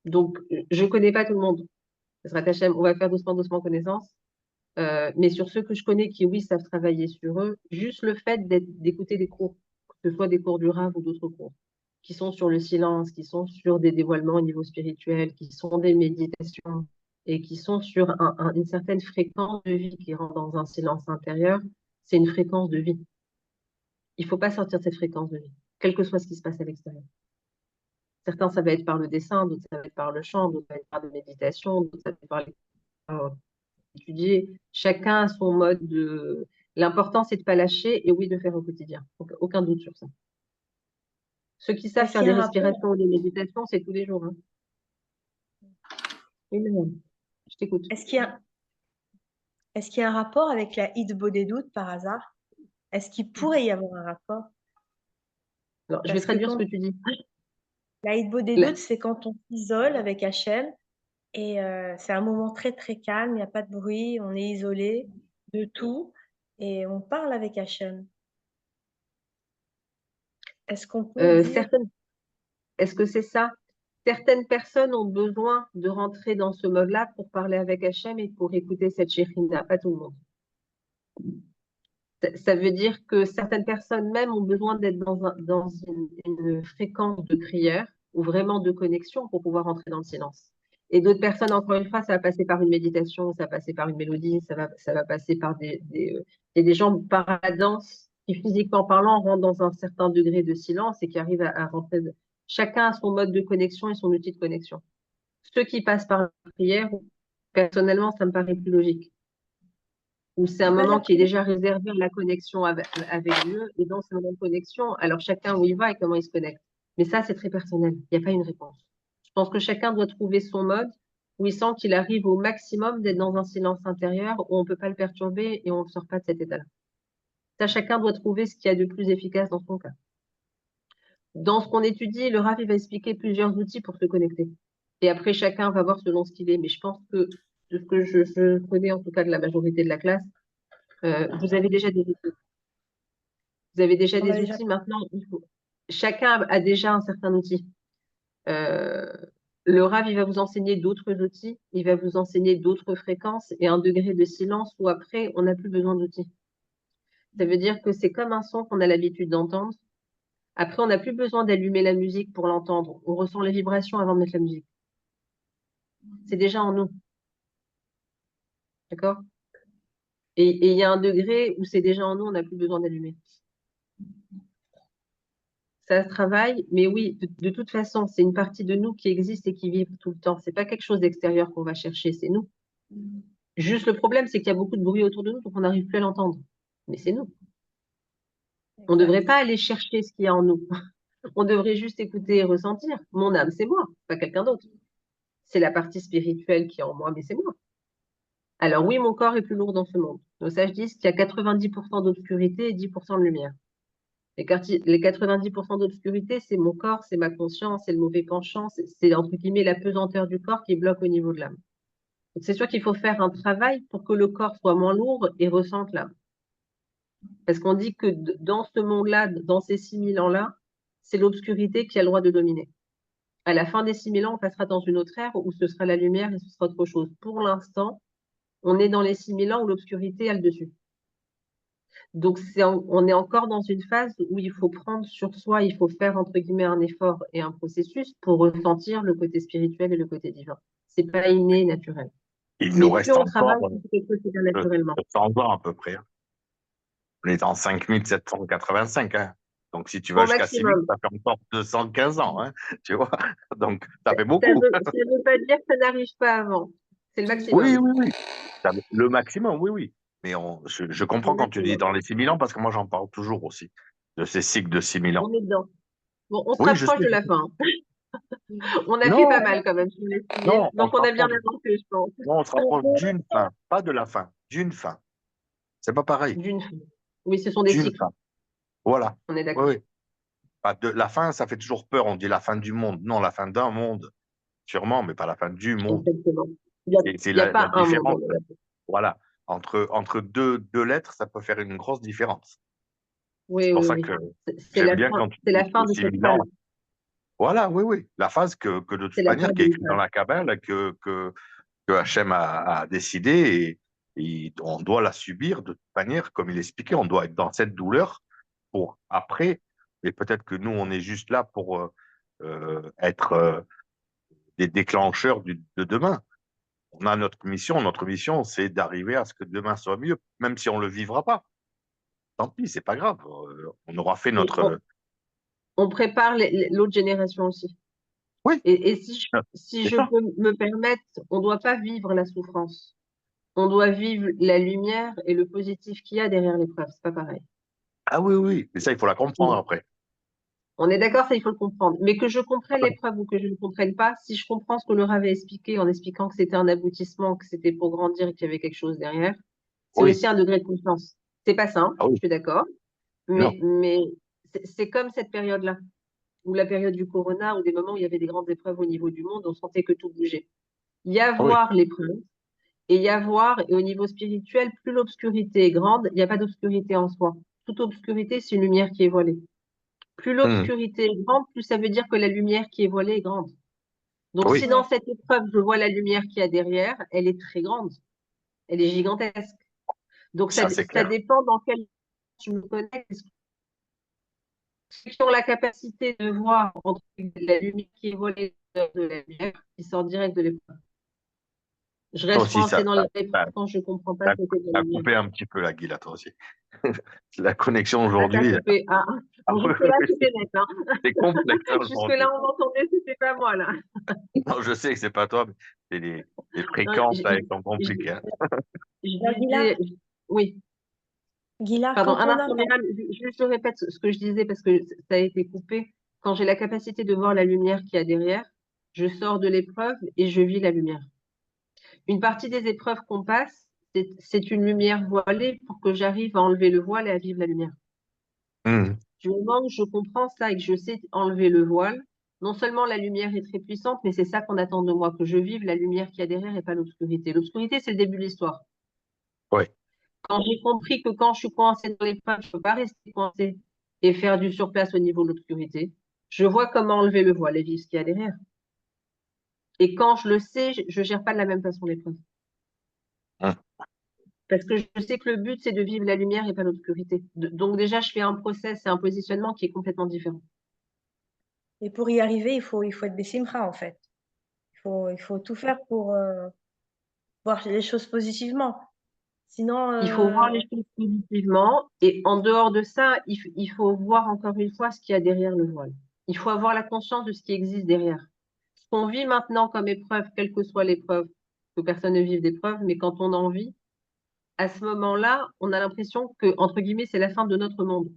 Donc, je connais pas tout le monde. Ezrat Hachem, on va faire doucement, doucement connaissance. Mais sur ceux que je connais qui, oui, savent travailler sur eux, juste le fait d'écouter des cours, que ce soit des cours du Rav ou d'autres cours, qui sont sur le silence, qui sont sur des dévoilements au niveau spirituel, qui sont des méditations et qui sont sur une certaine fréquence de vie qui rentre dans un silence intérieur, c'est une fréquence de vie. Il faut pas sortir de cette fréquence de vie, quel que soit ce qui se passe à l'extérieur. Certains, ça va être par le dessin, d'autres, ça va être par le chant, d'autres, ça va être par la méditation, d'autres, ça va être par étudier. Chacun a son mode de... L'important, c'est de pas lâcher et oui, de faire au quotidien. Donc, aucun doute sur ça. Ceux qui savent Est-ce faire qu'il y des a un rapport, respirations ou des méditations, c'est tous les jours. Hein. Oui, madame. Je t'écoute. est-ce qu'il y a, est-ce qu'il y a un rapport avec la Hidbodedut par hasard? Est-ce qu'il pourrait y avoir un rapport? Alors, je vais Parce que traduire ce quand que tu dis. la La- Hidbodedut, c'est quand on s'isole avec Hachem et c'est un moment très très calme, il n'y a pas de bruit, on est isolé de tout et on parle avec Hachem. Est-ce qu'on peut dire, certaines... Est-ce que c'est ça? Certaines personnes ont besoin de rentrer dans ce mode-là pour parler avec Hachem et pour écouter cette Shekhinah, pas tout le monde. Ça veut dire que certaines personnes même ont besoin d'être dans une fréquence de prière ou vraiment de connexion pour pouvoir entrer dans le silence. Et d'autres personnes, encore une fois, ça va passer par une méditation, ça va passer par une mélodie, ça va passer par il y a des gens par la danse qui, physiquement parlant, rentrent dans un certain degré de silence et qui arrivent à rentrer. Chacun a son mode de connexion et son outil de connexion. Ceux qui passent par la prière, personnellement, ça me paraît plus logique où c'est un c'est pas de la moment qui est prière, déjà réservé à la connexion avec Dieu, et dans ce moment de connexion, alors chacun où il va et comment il se connecte. Mais ça, c'est très personnel, il n'y a pas une réponse. Je pense que chacun doit trouver son mode où il sent qu'il arrive au maximum d'être dans un silence intérieur où on ne peut pas le perturber et on ne sort pas de cet état-là. Ça, chacun doit trouver ce qu'il y a de plus efficace dans son cas. Dans ce qu'on étudie, le Rav il va expliquer plusieurs outils pour se connecter. Et après, chacun va voir selon ce qu'il est. Mais je pense que de ce que je connais, en tout cas de la majorité de la classe, vous avez déjà des outils. Vous avez déjà on a des déjà outils. Maintenant, chacun a déjà un certain outil. Euh, le Rav, il va vous enseigner d'autres outils, il va vous enseigner d'autres fréquences et un degré de silence où après, on n'a plus besoin d'outils. Ça veut dire que c'est comme un son qu'on a l'habitude d'entendre. Après, on n'a plus besoin d'allumer la musique pour l'entendre. On ressent les vibrations avant de mettre la musique. C'est déjà en nous. D'accord? Et il y a un degré où c'est déjà en nous, on n'a plus besoin d'allumer. Ça se travaille, mais oui, de toute façon, c'est une partie de nous qui existe et qui vibre tout le temps. C'est pas quelque chose d'extérieur qu'on va chercher, c'est nous. Juste le problème, c'est qu'il y a beaucoup de bruit autour de nous, donc on n'arrive plus à l'entendre. Mais c'est nous. On ne exact. devrait pas aller chercher ce qu'il y a en nous. On devrait juste écouter et ressentir. Mon âme, c'est moi, pas quelqu'un d'autre. C'est la partie spirituelle qui est en moi, mais c'est moi. Alors oui, mon corps est plus lourd dans ce monde. Nos sages disent qu'il y a 90% d'obscurité et 10% de lumière. Les 90% d'obscurité, c'est mon corps, c'est ma conscience, c'est le mauvais penchant, c'est entre guillemets la pesanteur du corps qui bloque au niveau de l'âme. Donc c'est sûr qu'il faut faire un travail pour que le corps soit moins lourd et ressente l'âme. Parce qu'on dit que dans ce monde-là, dans ces 6000 ans-là, c'est l'obscurité qui a le droit de dominer. À la fin des 6000 ans, on passera dans une autre ère où ce sera la lumière et ce sera autre chose. Pour l'instant, on est dans les 6000 ans où l'obscurité a le dessus. Donc, on est encore dans une phase où il faut prendre sur soi, il faut faire, entre guillemets, un effort et un processus pour ressentir le côté spirituel et le côté divin. C'est pas inné, naturel. Il nous Mais plus reste on encore travaille, plus c'est quelque chose qui vient naturellement. 100 ans à peu près. Hein. On est en 5785. Hein. Donc, si tu vas Au jusqu'à 6000, maximum. ça fait encore 215 ans. Hein, tu vois? Donc, ça fait Ça beaucoup. veut pas dire que ça n'arrive pas avant. C'est le Oui, maximum. oui, oui. Le maximum, oui, oui. Mais je C'est comprends le quand tu dis maximum. dans les 6000 ans, parce que moi, j'en parle toujours aussi, de ces cycles de 6000 ans. On est dedans. Bon, on se Oui, je sais. rapproche de la fin. On a fait pas Non, mal quand même sur les 6000. non, on Donc, se on a bien rapproche. avancé, je pense. Non, on se rapproche d'une fin, pas de la fin, d'une fin. C'est pas pareil. D'une fin. Oui, ce sont des D'une cycles. fin. Voilà. On est Oui, d'accord. oui. Pas de la fin, ça fait toujours peur. On dit la fin du monde. Non, la fin d'un monde, sûrement, mais pas la fin du monde. Exactement. Il C'est n'y a la pas un monde. différence. Voilà. Entre deux lettres, ça peut faire une grosse différence. Oui, C'est pour oui, ça oui. que C'est j'aime la bien fin, quand tu c'est la dis fin de aussi cette évident. phase. Voilà, oui, oui. La phase que de C'est toute la manière, fin qui est d'une écrite dans phase. la Kabbale, que Hachem a décidé, et on doit la subir de toute manière, comme il expliquait, on doit être dans cette douleur pour après, et peut-être que nous, on est juste là pour être des déclencheurs de demain. On a notre mission, c'est d'arriver à ce que demain soit mieux, même si on ne le vivra pas. Tant pis, c'est pas grave. On aura fait Et notre. on prépare l'autre génération aussi. Oui, Et si c'est je ça. peux me permettre, on ne doit pas vivre la souffrance. On doit vivre la lumière et le positif qu'il y a derrière l'épreuve. C'est pas pareil. Ah oui, oui, mais ça, il faut la comprendre après. On est d'accord, ça, il faut le comprendre. Mais que je comprenne l'épreuve ou que je ne comprenne pas, si je comprends ce que Laura avait expliqué en expliquant que c'était un aboutissement, que c'était pour grandir et qu'il y avait quelque chose derrière, c'est Oui, aussi un degré de confiance. C'est pas simple, ah je oui, suis d'accord, non, mais c'est comme cette période-là, ou la période du corona, ou des moments où il y avait des grandes épreuves au niveau du monde, on sentait que tout bougeait. Il y a ah oui, voir l'épreuve, et il y a voir, et au niveau spirituel, plus l'obscurité est grande, il n'y a pas d'obscurité en soi. Toute obscurité, c'est une lumière qui est voilée. Plus hum, l'obscurité est grande, plus ça veut dire que la lumière qui est voilée est grande. Donc, oui, si dans Ouais. cette épreuve, je vois la lumière qu'il y a derrière, elle est très grande, elle est gigantesque. Donc, ça c'est ça clair. dépend dans quel tu me connais. Ceux qui ont la capacité de voir entre la lumière qui est voilée de la lumière, qui sort direct de l'épreuve. Je Toi reste aussi, coincée dans l'épreuve quand je ne comprends pas ça ce que c'est de la a lumière. coupé un petit peu la Guy, là, toi aussi. La connexion Ah, ça a aujourd'hui, coupé. Ah, ah bon, oui, jusque-là, oui, c'était net. Hein. c'est complexe hein, Jusque-là, aujourd'hui. on m'entendait, c'était pas moi, là. Non, je sais que c'est pas toi, mais c'est les Non, fréquences là, elles sont compliquées. Hein. je Gila, disais, oui, Gila, pardon, quand un on a instant, Myriam, je répète ce que je disais parce que ça a été coupé. Quand j'ai la capacité de voir la lumière qu'il y a derrière, je sors de l'épreuve et je vis la lumière. Une partie des épreuves qu'on passe, c'est une lumière voilée pour que j'arrive à enlever le voile et à vivre la lumière. Hum, Du moment où je comprends ça et que je sais enlever le voile, non seulement la lumière est très puissante, mais c'est ça qu'on attend de moi, que je vive la lumière qu'il y a derrière et pas l'obscurité. L'obscurité, c'est le début de l'histoire. oui, Quand j'ai compris que quand je suis coincée dans l'épreuve, je ne peux pas rester coincée et faire du surplace au niveau de l'obscurité, je vois comment enlever le voile et vivre ce qu'il y a derrière. Et quand je le sais, je ne gère pas de la même façon l'épreuve. hum, Parce que je sais que le but, c'est de vivre la lumière et pas l'obscurité. Donc déjà, je fais un process et un positionnement qui est complètement différent. Et pour y arriver, il faut être Bessimcha, en fait. Il faut tout faire pour voir les choses positivement. Sinon, Il faut voir les choses positivement et en dehors de ça, il faut voir encore une fois ce qu'il y a derrière le voile. Il faut avoir la conscience de ce qui existe derrière. Ce qu'on vit maintenant comme épreuve, quelle que soit l'épreuve, que personne ne vive d'épreuve, mais quand on en vit, à ce moment-là, on a l'impression que, entre guillemets, c'est la fin de notre monde.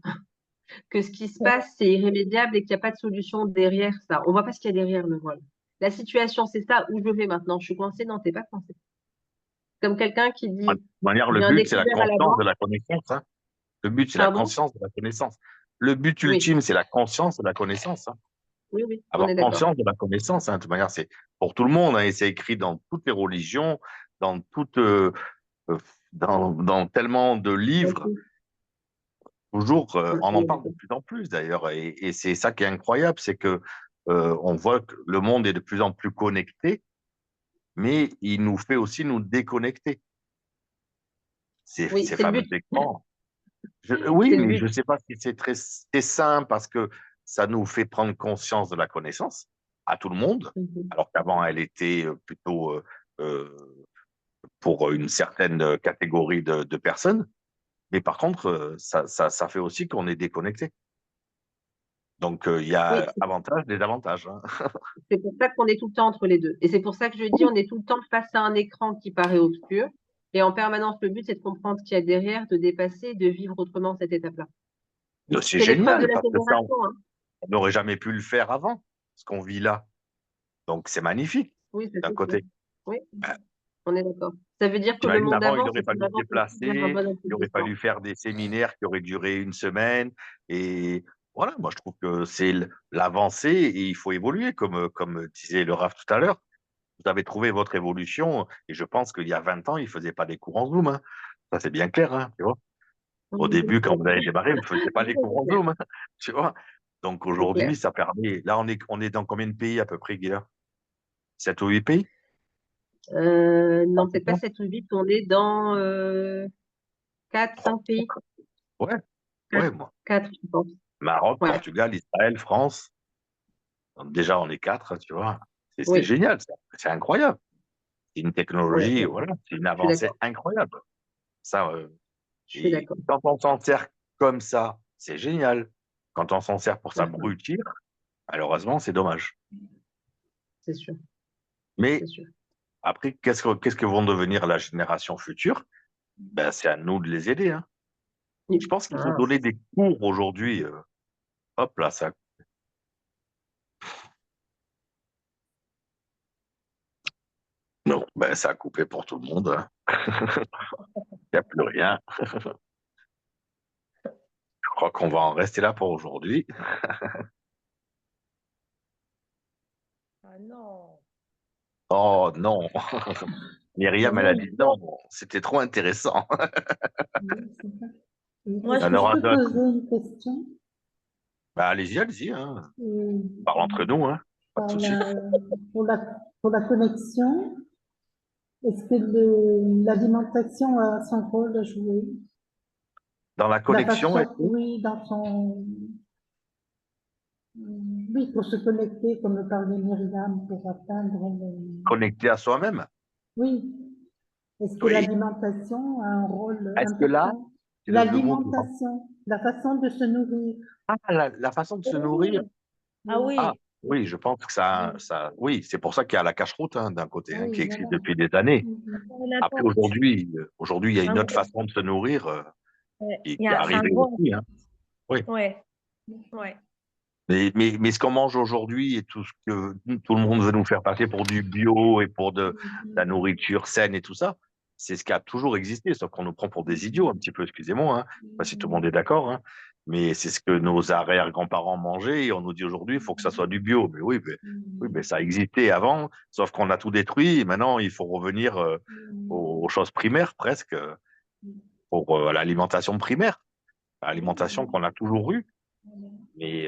Que ce qui se passe, c'est irrémédiable et qu'il n'y a pas de solution derrière ça. On ne voit pas ce qu'il y a derrière le voile. La situation, c'est ça, où je vais maintenant. Je suis coincée, non, t'es pas coincée. Comme quelqu'un qui de dit, toute manière, il le y a un but, c'est la découvert à la conscience de banque, la connaissance. Hein. Le but, c'est la pardon? conscience de la connaissance. Le but Oui, ultime, c'est la conscience de la connaissance. Hein. oui, oui, on Avoir est d'accord. conscience de la connaissance. Hein. De toute manière, c'est pour tout le monde. Hein, et c'est écrit dans toutes les religions, dans toutes, euh, dans tellement de livres. Merci. Toujours, on On en est parle de d'accord. plus en plus d'ailleurs. Et c'est ça qui est incroyable, c'est que on voit que le monde est de plus en plus connecté, mais il nous fait aussi nous déconnecter. Oui, Ces c'est le fameux but. écrans. Oui, C'est le mais je but. ne sais pas si c'est sain parce que ça nous fait prendre conscience de la connaissance à tout le monde, Mhm. alors qu'avant, elle était plutôt euh, pour une certaine catégorie de personnes. Mais par contre, ça fait aussi qu'on est déconnecté. Donc, il y Oui, a avantages, désavantages. Hein. c'est pour ça qu'on est tout le temps entre les deux. Et c'est pour ça que je dis, on est tout le temps face à un écran qui paraît obscur. Et en permanence, le but, c'est de comprendre ce qu'il y a derrière, de dépasser, de vivre autrement cette étape-là. C'est C'est l'épreuve de génial la parce que ça, fédération, hein. on n'aurait jamais pu le faire avant, ce qu'on vit là. Donc, c'est magnifique Oui, ça d'un c'est sûr. côté. Oui, on est d'accord. Ça veut dire que le T'imagines, monde avant, il avance aurait et qu'on fallu se avance aussi vers un déplacer, bon il aurait accomplissement. fallu faire des séminaires qui auraient duré une semaine. Et voilà, moi, je trouve que c'est l'avancée et il faut évoluer, comme disait le Rav tout à l'heure. vous avez trouvé votre évolution. Et je pense qu'il y a 20 ans, ils ne faisaient pas des cours en Zoom, hein. Ça, c'est bien clair, hein, tu vois. Au début, quand vous avez démarré, vous ne faisiez pas les cours en Zoom, hein, tu vois. Donc C'est clair. aujourd'hui, ça permet. Là, on est dans combien de pays à peu près, Guilla? 7 ou 8 pays? Non, peut-être pas 7 ou 8, on est dans 4, 5 pays. Ouais, 4, ouais, moi. 4, je pense. Maroc, Ouais, Portugal, Israël, France. Donc déjà, on est 4, tu vois. C'est oui, génial, ça. C'est incroyable. C'est une ouais, technologie, ouais, voilà, c'est une je suis avancée d'accord. incroyable. Ça, Je suis et d'accord. quand on s'en sert comme ça, c'est génial. Quand on s'en sert pour Mhm. s'abrutir, malheureusement, c'est dommage. C'est sûr, Mais c'est sûr. après, qu'est-ce que vont devenir la génération future? Ben, c'est à nous de les aider, hein. Je pense qu'il faut Ah, donner des cours aujourd'hui. Hop là, ça. Non, ben, ça a coupé pour tout le monde, hein. Il n'y a plus rien. Je crois qu'on va en rester là pour aujourd'hui. Ah non. Oh non, Myriam, elle a Oui, dit non, c'était trop intéressant. oui, c'est ça. Moi, Est-ce Il y en que je aura peux d'autres. poser une question? Bah, allez-y, hein. Euh, Parle entre nous, hein. Pas de par souci. pour pour la connexion, est-ce que l'alimentation a son rôle à jouer? Dans la La connexion et façon, tout, oui, dans son, oui, pour se connecter, comme le parlait Myriam, pour atteindre connecté à soi-même. oui. Est-ce que Oui. l'alimentation a un rôle Est-ce que là, important? c'est le mot qui manque. L'alimentation, la façon de se nourrir. Ah, la façon de se nourrir. oui. Ah Oui, Ah, oui. oui, je pense que oui, c'est pour ça qu'il y a la cache-route, hein, d'un côté, hein, qui oui, existe voilà. depuis des années. Mhm. Ça a un Après, impact. aujourd'hui, il y a une Un autre gros. façon de se nourrir, Ouais. qui Il y est a, c'est un arrivée gros. aussi, hein. Oui. Ouais. Ouais. Mais ce qu'on mange aujourd'hui et tout ce que tout le monde veut nous faire passer pour du bio et pour de la Mhm. nourriture saine et tout ça, c'est ce qui a toujours existé, sauf qu'on nous prend pour des idiots un petit peu, excusez-moi, hein. Je sais pas si tout le monde est d'accord, hein. Mais c'est ce que nos arrière-grands-parents mangeaient et on nous dit aujourd'hui, il faut que ça soit du bio. Mais oui, mais ça existait avant, sauf qu'on a tout détruit et maintenant il faut revenir aux choses primaires presque, pour l'alimentation primaire, l'alimentation qu'on a toujours eue. Mais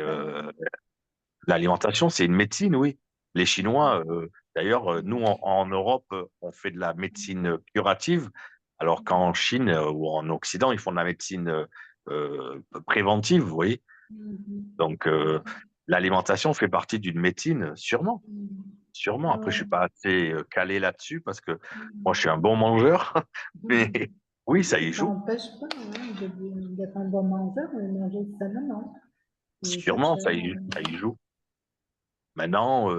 l'alimentation, c'est une médecine, oui. Les Chinois, d'ailleurs, nous, en Europe, on fait de la médecine curative, alors qu'en Chine ou en Occident, ils font de la médecine préventive, vous voyez. Mhm. Donc, l'alimentation fait partie d'une médecine, sûrement. Sûrement. Après, je suis Ouais. pas assez calé là-dessus parce que moi, je suis Mhm. un bon mangeur, mais Mhm. oui, ça y Ça joue. n'empêche pas hein, d'être un bon mangeur et manger sainement. Et ça, Sûrement, ça y joue. Maintenant,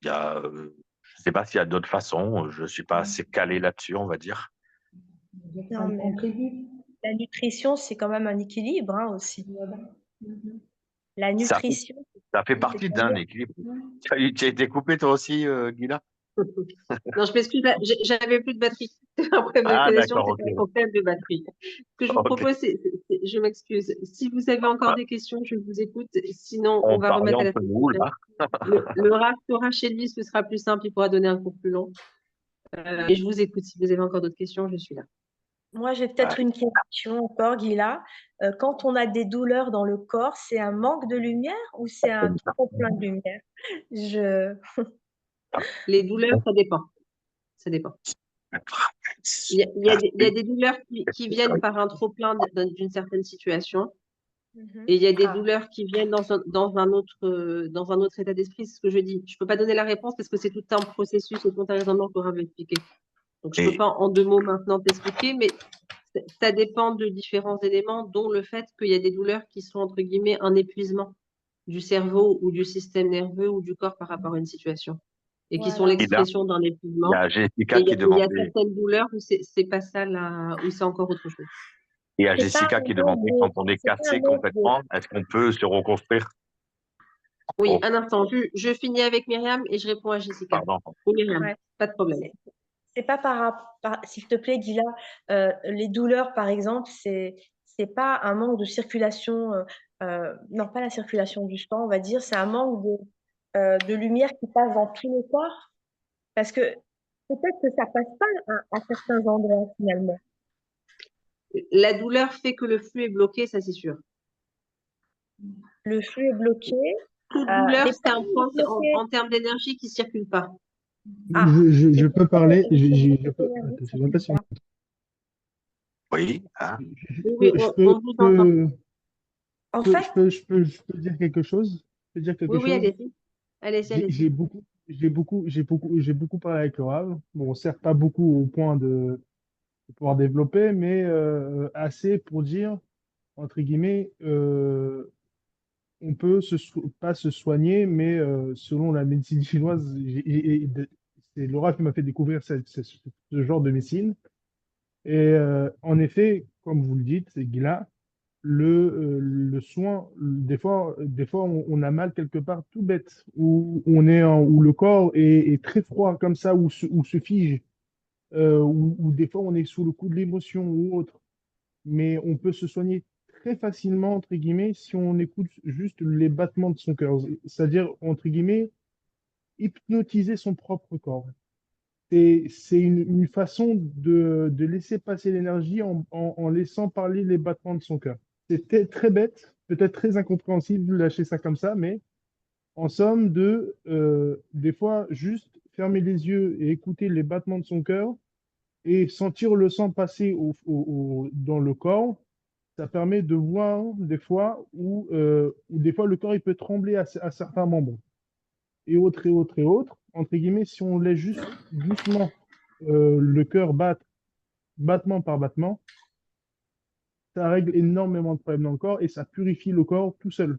il y a, je sais pas s'il y a d'autres façons. Je suis pas assez calé là-dessus, on va dire. ça Non, y mais contribue. la nutrition, c'est quand même un équilibre, hein, aussi. Voilà. Mhm. La Ça fait, nutrition, ça fait c'est partie quand d'un même. équilibre. Mhm. Tu as été coupé toi aussi, Guilla? Non, je m'excuse, là, j'avais plus de batterie. C'est un problème de Ah, connexion, d'accord, c'est ok. un problème de batterie. Ce que je vous Ok. propose, je m'excuse. Si vous avez encore Bah, des questions, je vous écoute. Sinon, on on va parlait remettre à la entre semaine nous, prochaine. là. Le RAF sera chez lui, ce sera plus simple, il pourra donner un cours plus long. Et je vous écoute. Si vous avez encore d'autres questions, je suis là. Moi, j'ai Ouais. peut-être une question encore, Gila. Quand on a des douleurs dans le corps, c'est un manque de lumière ou c'est un trop plein de lumière? Je... Les douleurs, ça dépend. Ça dépend. Il y a des douleurs qui viennent par un trop-plein d'une certaine situation. Mhm. Et il y a des Ah, douleurs qui viennent dans un autre état d'esprit, c'est ce que je dis. Je ne peux pas donner la réponse parce que c'est tout un processus et tout un raisonnement qu'on va expliquer. Donc, je ne peux Et pas en 2 mots maintenant t'expliquer, mais ça dépend de différents éléments, dont le fait qu'il y a des douleurs qui sont, entre guillemets, un épuisement du cerveau ou du système nerveux ou du corps par rapport à une situation, et qui sont voilà. là, l'expression d'un il y épuisement. a Et Jessica il qui y a demandait, certaines douleurs où c'est pas ça, là, où c'est encore autre chose. il y a C'est pas Jessica un qui manque demandait de... quand on est C'est pas un cassé manque de... complètement, est-ce qu'on peut se reconstruire? Oui, Oh, un instant, je finis avec Myriam et je réponds à Jessica. pardon. Oui, Myriam, Ouais. pas de problème. C'est pas s'il te plaît, Gila, les douleurs, par exemple, c'est pas un manque de circulation, non, pas la circulation du sang, on va dire, c'est un manque de lumière qui passe dans tout le corps? Parce que peut-être que ça passe pas à certains endroits finalement. La douleur fait que le flux est bloqué, ça c'est sûr. Le flux est bloqué. Toute douleur, Les c'est un parois point bloquées. en termes d'énergie qui ne circule pas. Ah, Je peux parler. l'énergie, Attends, je sais même pas si Oui, hein. Oui, on vous entend. En fait, je peux dire quelque chose? Je peux dire quelque Oui, chose? allez-y. Allez-y. J'ai beaucoup parlé avec le Rav. Bon, certes pas beaucoup au point de pouvoir développer, mais assez pour dire, entre guillemets, on peut pas se soigner, mais selon la médecine chinoise, c'est le Rav qui m'a fait découvrir ce genre de médecine. Et en effet, comme vous le dites, Gila, le soin, des fois on a mal quelque part tout bête, où le corps est très froid comme ça, ou se fige, ou des fois on est sous le coup de l'émotion ou autre. Mais on peut se soigner très facilement, entre guillemets, si on écoute juste les battements de son cœur. C'est-à-dire, entre guillemets, hypnotiser son propre corps. C'est une façon de laisser passer l'énergie en laissant parler les battements de son cœur. C'était très bête, peut-être très incompréhensible de lâcher ça comme ça, mais en somme, des fois, juste fermer les yeux et écouter les battements de son cœur et sentir le sang passer dans le corps, ça permet de voir des fois où des fois le corps il peut trembler à certains membres et autres et autres et autres. Entre guillemets, si on laisse juste doucement le cœur battre, battement par battement, ça règle énormément de problèmes dans le corps et ça purifie le corps tout seul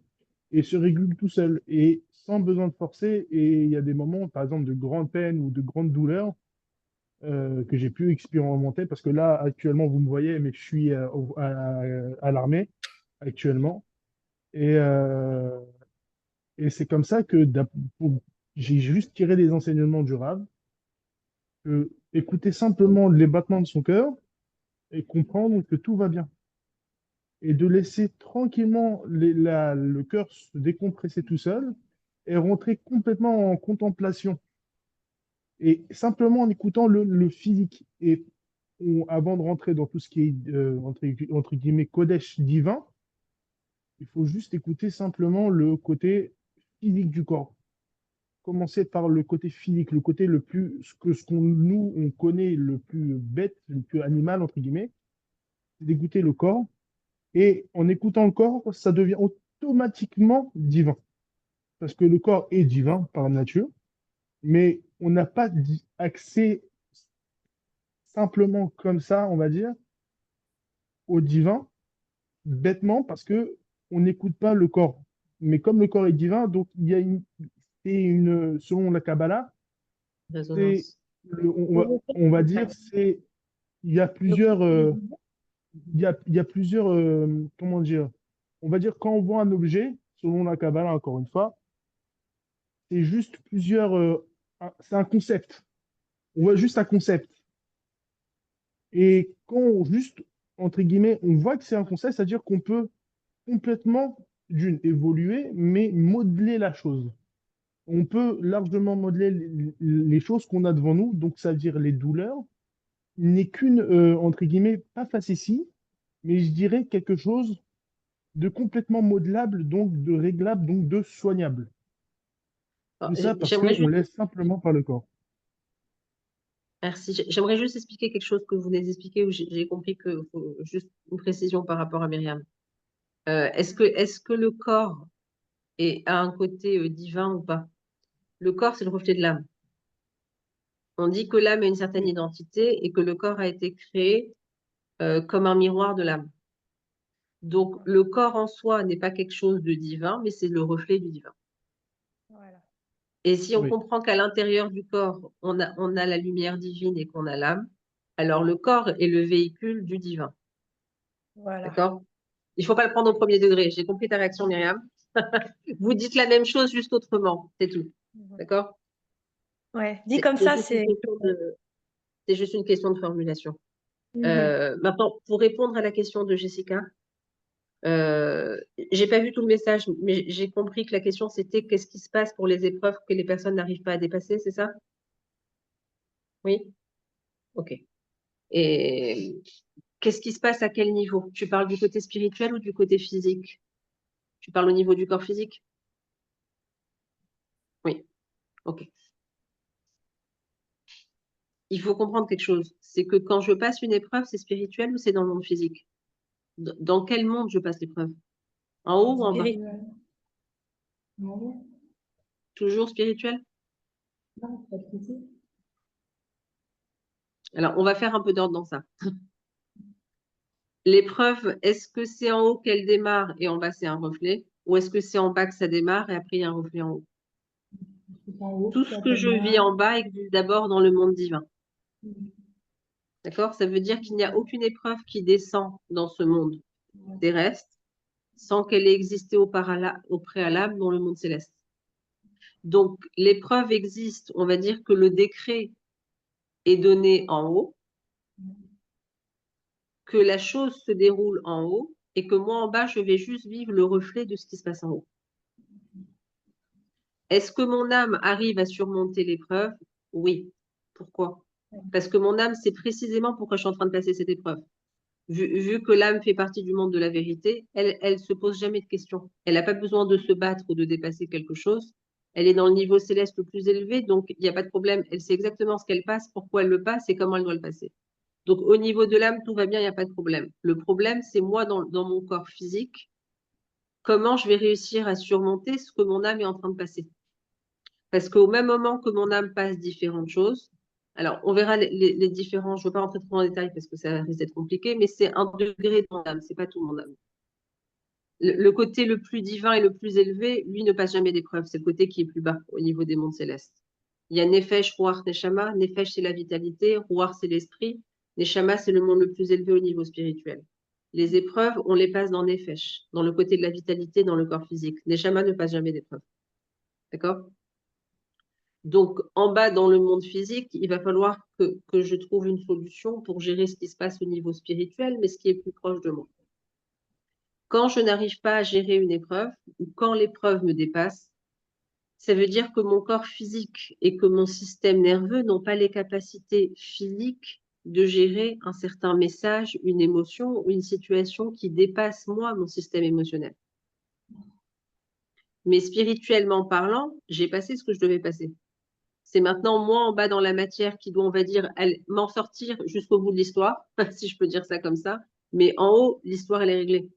et se régule tout seul et sans besoin de forcer. Et il y a des moments, par exemple, de grande peine ou de grande douleur que j'ai pu expérimenter parce que là, actuellement, vous me voyez, mais je suis à l'armée actuellement. Et, euh, et c'est comme ça que j'ai juste tiré des enseignements du Rav, que écouter simplement les battements de son cœur et comprendre que tout va bien. Et de laisser tranquillement le cœur se décompresser tout seul et rentrer complètement en contemplation. Et simplement en écoutant le physique. Et avant de rentrer dans tout ce qui est, entre guillemets, Kodesh divin, il faut juste écouter simplement le côté physique du corps. Commencer par le côté physique, le côté le plus, nous, on connaît le plus bête, le plus animal, entre guillemets, c'est d'écouter le corps. Et en écoutant le corps, ça devient automatiquement divin. Parce que le corps est divin par nature, mais on n'a pas accès simplement comme ça, on va dire, au divin, bêtement, parce que on n'écoute pas le corps. Mais comme le corps est divin, donc il y a selon la Kabbalah, c'est, Résonance. on va dire, il y a plusieurs, il y a plusieurs, comment dire, on va dire, quand on voit un objet, selon la Kabbalah, encore une fois, c'est juste c'est un concept. On voit juste un concept. Et quand juste, entre guillemets, on voit que c'est un concept, c'est-à-dire qu'on peut complètement, d'une, évoluer, mais modeler la chose. On peut largement modeler les choses qu'on a devant nous, donc ça veut dire les douleurs, n'est qu'une, entre guillemets, pas facétie, mais je dirais quelque chose de complètement modelable, donc de réglable, donc de soignable. Tout ça parce J'aimerais qu'on juste, laisse simplement par le corps. merci. J'aimerais juste expliquer quelque chose que vous venez d'expliquer où j'ai compris que faut juste une précision par rapport à Myriam. Est-ce que le corps a un côté divin ou pas? Le corps, c'est le reflet de l'âme. On dit que l'âme a une certaine identité et que le corps a été créé comme un miroir de l'âme. Donc, le corps en soi n'est pas quelque chose de divin, mais c'est le reflet du divin. voilà. Et si on Oui. comprend qu'à l'intérieur du corps, on a la lumière divine et qu'on a l'âme, alors le corps est le véhicule du divin. Voilà. D'accord? Il ne faut pas le prendre au premier degré. J'ai compris ta réaction, Myriam. Vous dites la même chose, juste autrement. C'est tout. D'accord? Ouais, dit comme ça, c'est. C'est juste une question de formulation. Mhm. Maintenant, pour répondre à la question de Jessica, J'ai pas vu tout le message, mais j'ai compris que la question c'était qu'est-ce qui se passe pour les épreuves que les personnes n'arrivent pas à dépasser, c'est ça? Oui? Ok. Et qu'est-ce qui se passe à quel niveau? Tu parles du côté spirituel ou du côté physique? Tu parles au niveau du corps physique? Oui. Ok. Il faut comprendre quelque chose, c'est que quand je passe une épreuve, c'est spirituel ou c'est dans le monde physique? Dans quel monde je passe l'épreuve? En haut ou en bas? Spirituel. Non, Toujours spirituel? non, pas de souci. Alors, on va faire un peu d'ordre dans ça. L'épreuve, est-ce que c'est en haut qu'elle démarre et en bas c'est un reflet? Ou est-ce que c'est en bas que ça démarre et après il y a un reflet en haut? C'est en haut, Tout ce ça que je vis démarre. en bas existe d'abord dans le monde divin. Mhm. D'accord? Ça veut dire qu'il n'y a aucune épreuve qui descend dans ce monde terrestre sans qu'elle ait existé au préalable dans le monde céleste. Donc, l'épreuve existe, on va dire que le décret est donné en haut, que la chose se déroule en haut et que moi en bas, je vais juste vivre le reflet de ce qui se passe en haut. Est-ce que mon âme arrive à surmonter l'épreuve? Oui. Pourquoi? Parce que mon âme, c'est précisément pourquoi je suis en train de passer cette épreuve. Vu que l'âme fait partie du monde de la vérité, elle se pose jamais de questions. Elle n'a pas besoin de se battre ou de dépasser quelque chose. Elle est dans le niveau céleste le plus élevé, donc il n'y a pas de problème. Elle sait exactement ce qu'elle passe, pourquoi elle le passe et comment elle doit le passer. Donc au niveau de l'âme, tout va bien, il n'y a pas de problème. Le problème, c'est moi dans mon corps physique, comment je vais réussir à surmonter ce que mon âme est en train de passer. Parce qu'au même moment que mon âme passe différentes choses, alors on verra les différents, je ne veux pas rentrer trop en détail parce que ça risque d'être compliqué, mais c'est un degré de mon âme, c'est pas tout mon âme. Le côté le plus divin et le plus élevé, lui, ne passe jamais d'épreuve. C'est le côté qui est plus bas au niveau des mondes célestes. Il y a Nefesh, Ruach, Neshama. Nefesh, c'est la vitalité. Ruach, c'est l'esprit. Neshama, c'est le monde le plus élevé au niveau spirituel. Les épreuves, on les passe dans Nefesh, dans le côté de la vitalité, dans le corps physique. Neshama ne passe jamais d'épreuve. D'accord? Donc, en bas, dans le monde physique, il va falloir que je trouve une solution pour gérer ce qui se passe au niveau spirituel, mais ce qui est plus proche de moi. Quand je n'arrive pas à gérer une épreuve, ou quand l'épreuve me dépasse, ça veut dire que mon corps physique et que mon système nerveux n'ont pas les capacités physiques de gérer un certain message, une émotion ou une situation qui dépasse moi, mon système émotionnel. Mais spirituellement parlant, j'ai passé ce que je devais passer. C'est maintenant moi en bas dans la matière qui doit, on va dire, m'en sortir jusqu'au bout de l'histoire, si je peux dire ça comme ça. Mais en haut, l'histoire, elle est réglée.